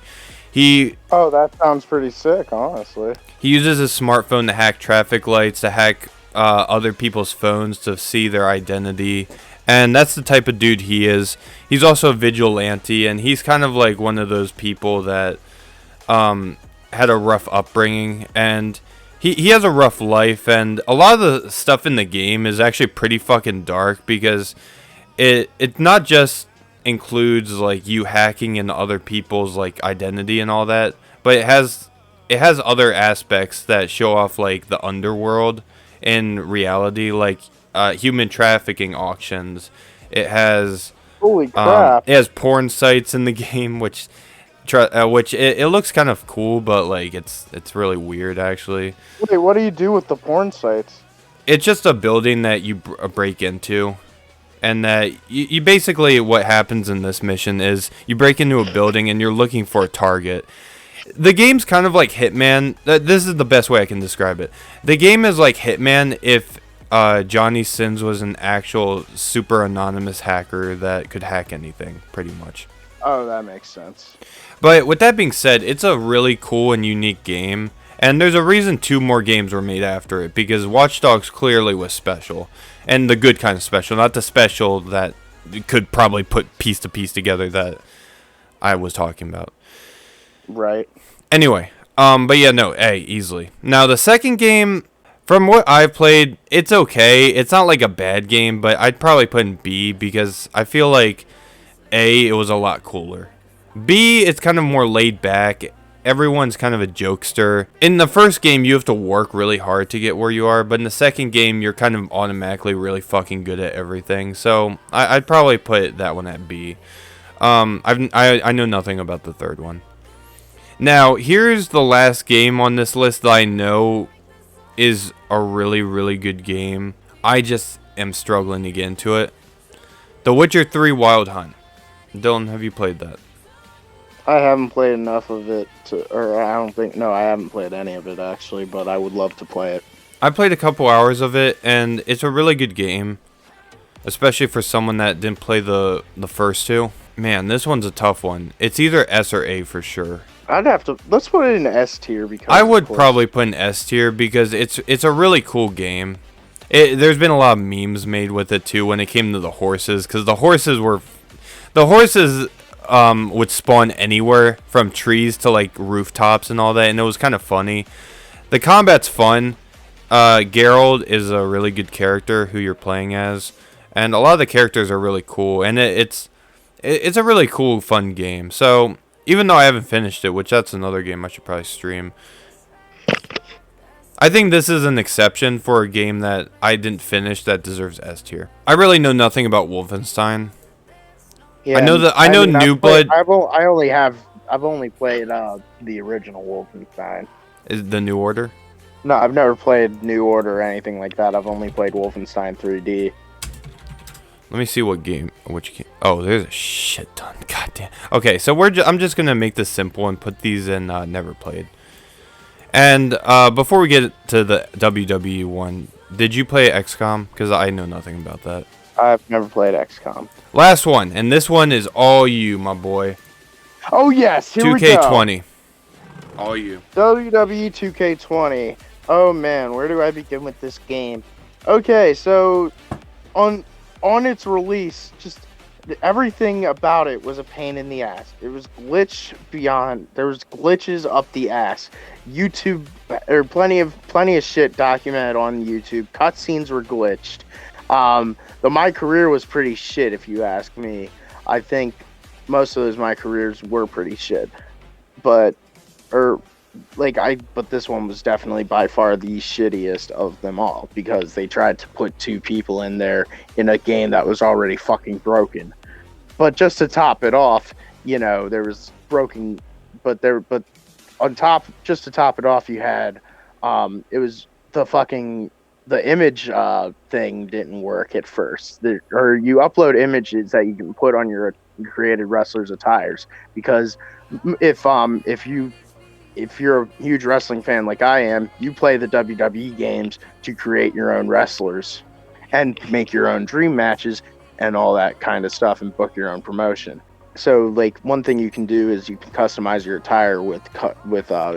Oh, that sounds pretty sick, honestly. He uses his smartphone to hack traffic lights, to hack other people's phones to see their identity. And that's the type of dude he is. He's also a vigilante, and he's kind of like one of those people that had a rough upbringing, and he has a rough life, and a lot of the stuff in the game is actually pretty fucking dark, because it not just includes like you hacking into other people's like identity and all that, but it has other aspects that show off like the underworld in reality, like human trafficking auctions. It has holy crap. It has porn sites in the game, which it looks kind of cool, but like it's really weird actually. Wait, what do you do with the porn sites? It's just a building that you break into, and that you basically, what happens in this mission is you break into a building and you're looking for a target. The game's kind of like Hitman. This is the best way I can describe it. The game is like Hitman if Johnny Sins was an actual super anonymous hacker that could hack anything, pretty much. Oh, that makes sense. But with that being said, it's a really cool and unique game, and there's a reason 2 more games were made after it, because Watch Dogs clearly was special, and the good kind of special, not the special that could probably put piece to piece together that I was talking about. Right. Anyway, but yeah, no, A, easily. Now, the second game, from what I've played, it's okay. It's not like a bad game, but I'd probably put in B, because I feel like A, it was a lot cooler. B, it's kind of more laid back. Everyone's kind of a jokester. In the first game, you have to work really hard to get where you are, but in the second game, you're kind of automatically really fucking good at everything. So I'd probably put that one at B. I know nothing about the third one. Now, here's the last game on this list that I know is a really, really good game. I just am struggling to get into it. The Witcher 3 Wild Hunt. Dylan, have you played that? I haven't played enough of it I haven't played any of it actually, but I would love to play it. I played a couple hours of it, and it's a really good game, especially for someone that didn't play the first two. Man, this one's a tough one. It's either S or A for sure. Let's put it in S tier because I would probably put an S tier because it's a really cool game. There's been a lot of memes made with it too when it came to the horses, because the horses would spawn anywhere from trees to like rooftops and all that, and it was kind of funny. The combat's fun. Geralt is a really good character who you're playing as, and a lot of the characters are really cool, and it's a really cool, fun game. So even though I haven't finished it, which that's another game I should probably stream, I think this is an exception for a game that I didn't finish that deserves S tier. I really know nothing about Wolfenstein. Yeah, I know New Blood. I've only played the original Wolfenstein. Is the New Order? No, I've never played New Order or anything like that. I've only played Wolfenstein 3D. Let me see which game. Oh, there's a shit ton. God damn. Okay, so I'm just gonna make this simple and put these in never played. And before we get to the WW one, did you play XCOM? Because I know nothing about that. I've never played XCOM. Last one, and this one is all you, my boy. Oh yes, here 2K20. All you. WW 2K20. Oh man, where do I begin with this game? Okay, so on its release, just everything about it was a pain in the ass. It was there was glitches up the ass. YouTube, or plenty of shit documented on YouTube. Cutscenes were glitched. But my career was pretty shit, if you ask me. I think most of my careers were pretty shit. But this one was definitely by far the shittiest of them all, because they tried to put two people in there in a game that was already fucking broken. But just to top it off, there was broken, but just to top it off, you had, it was the image thing didn't work at first. Or you upload images that you can put on your created wrestlers' attires, because if you're a huge wrestling fan like I am, you play the WWE games to create your own wrestlers and make your own dream matches and all that kind of stuff and book your own promotion. So one thing you can do is you can customize your attire with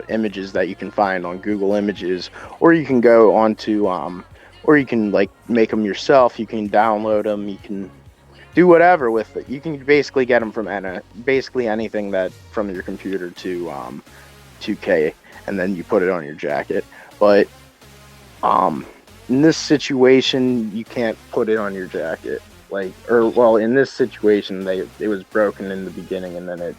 images that you can find on Google Images, or you can go onto or you can make them yourself. You can download them. You can do whatever with it. You can basically get them from basically anything that from your computer to 2K, and then you put it on your jacket. But in this situation, you can't put it on your jacket. In this situation, it was broken in the beginning, and then it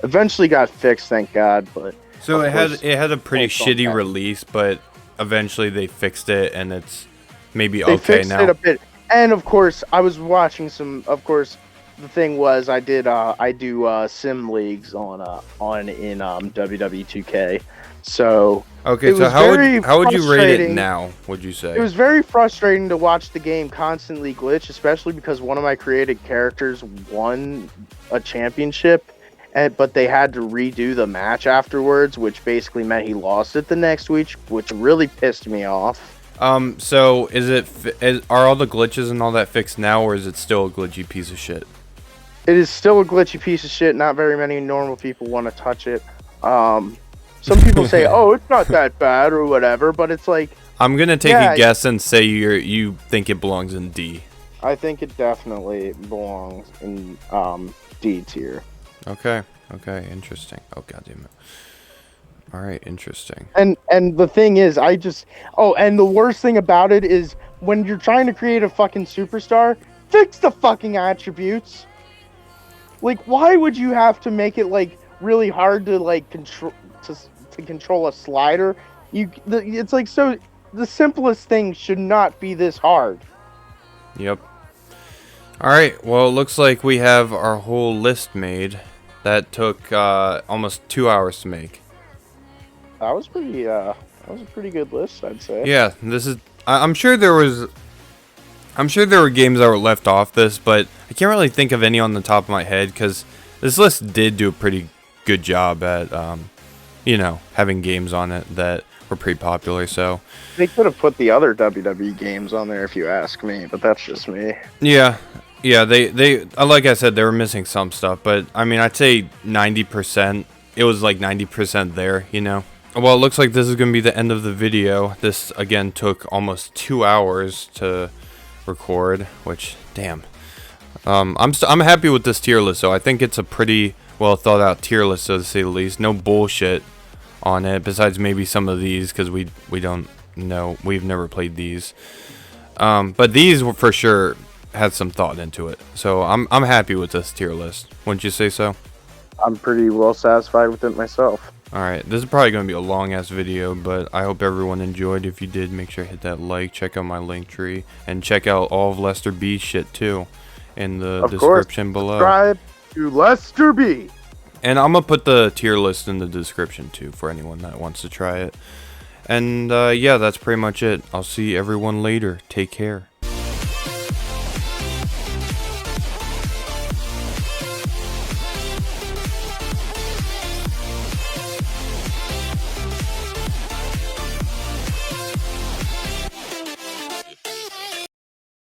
eventually got fixed, thank God. But so it had a pretty shitty release, but eventually they fixed it, and it's maybe okay now. They fixed it a bit, and of course, I was watching some. Of course, the thing was, I do sim leagues in WW2K. So okay, so how would you rate it now? Would you say it was very frustrating to watch the game constantly glitch, especially because one of my created characters won a championship, but they had to redo the match afterwards, which basically meant he lost it the next week, which really pissed me off. So are all the glitches and all that fixed now, or is it still a glitchy piece of shit? It is still a glitchy piece of shit. Not very many normal people want to touch it. Some people say, "Oh, it's not that bad" or whatever, but it's like I'm gonna take a guess and say you think it belongs in D. I think it definitely belongs in D tier. Okay, interesting. Oh goddamn it! All right, interesting. And the thing is, and the worst thing about it is when you're trying to create a fucking superstar, fix the fucking attributes. like, why would you have to make it like really hard to like control to control a slider? It's like so. The simplest thing should not be this hard. Yep. Alright, well, it looks like we have our whole list made. That took almost 2 hours to make. That was pretty, that was a pretty good list, I'd say. Yeah, this is... I'm sure there was... I'm sure there were games that were left off this, but I can't really think of any on the top of my head, because this list did do a pretty good job at, you know, having games on it that were pretty popular, so... They could have put the other WWE games on there if you ask me, but that's just me. Yeah, they like I said, they were missing some stuff, but I mean, I'd say 90%, it was like 90% there, you know? Well, it looks like this is going to be the end of the video. This, again, took almost 2 hours to record, which, damn. I'm happy with this tier list, so I think it's a pretty well thought out tier list, to say the least. No bullshit on it, besides maybe some of these, because we don't know, we've never played these. But these were for sure had some thought into it, so I'm happy with this tier list. Wouldn't you say so? I'm pretty well satisfied with it myself. Alright, this is probably going to be a long ass video, but I hope everyone enjoyed. If you did, make sure to hit that like, check out my link tree, and check out all of Lester B's shit too in the description below. Subscribe to Lester B. And I'm going to put the tier list in the description too for anyone that wants to try it. And yeah, that's pretty much it. I'll see everyone later. Take care.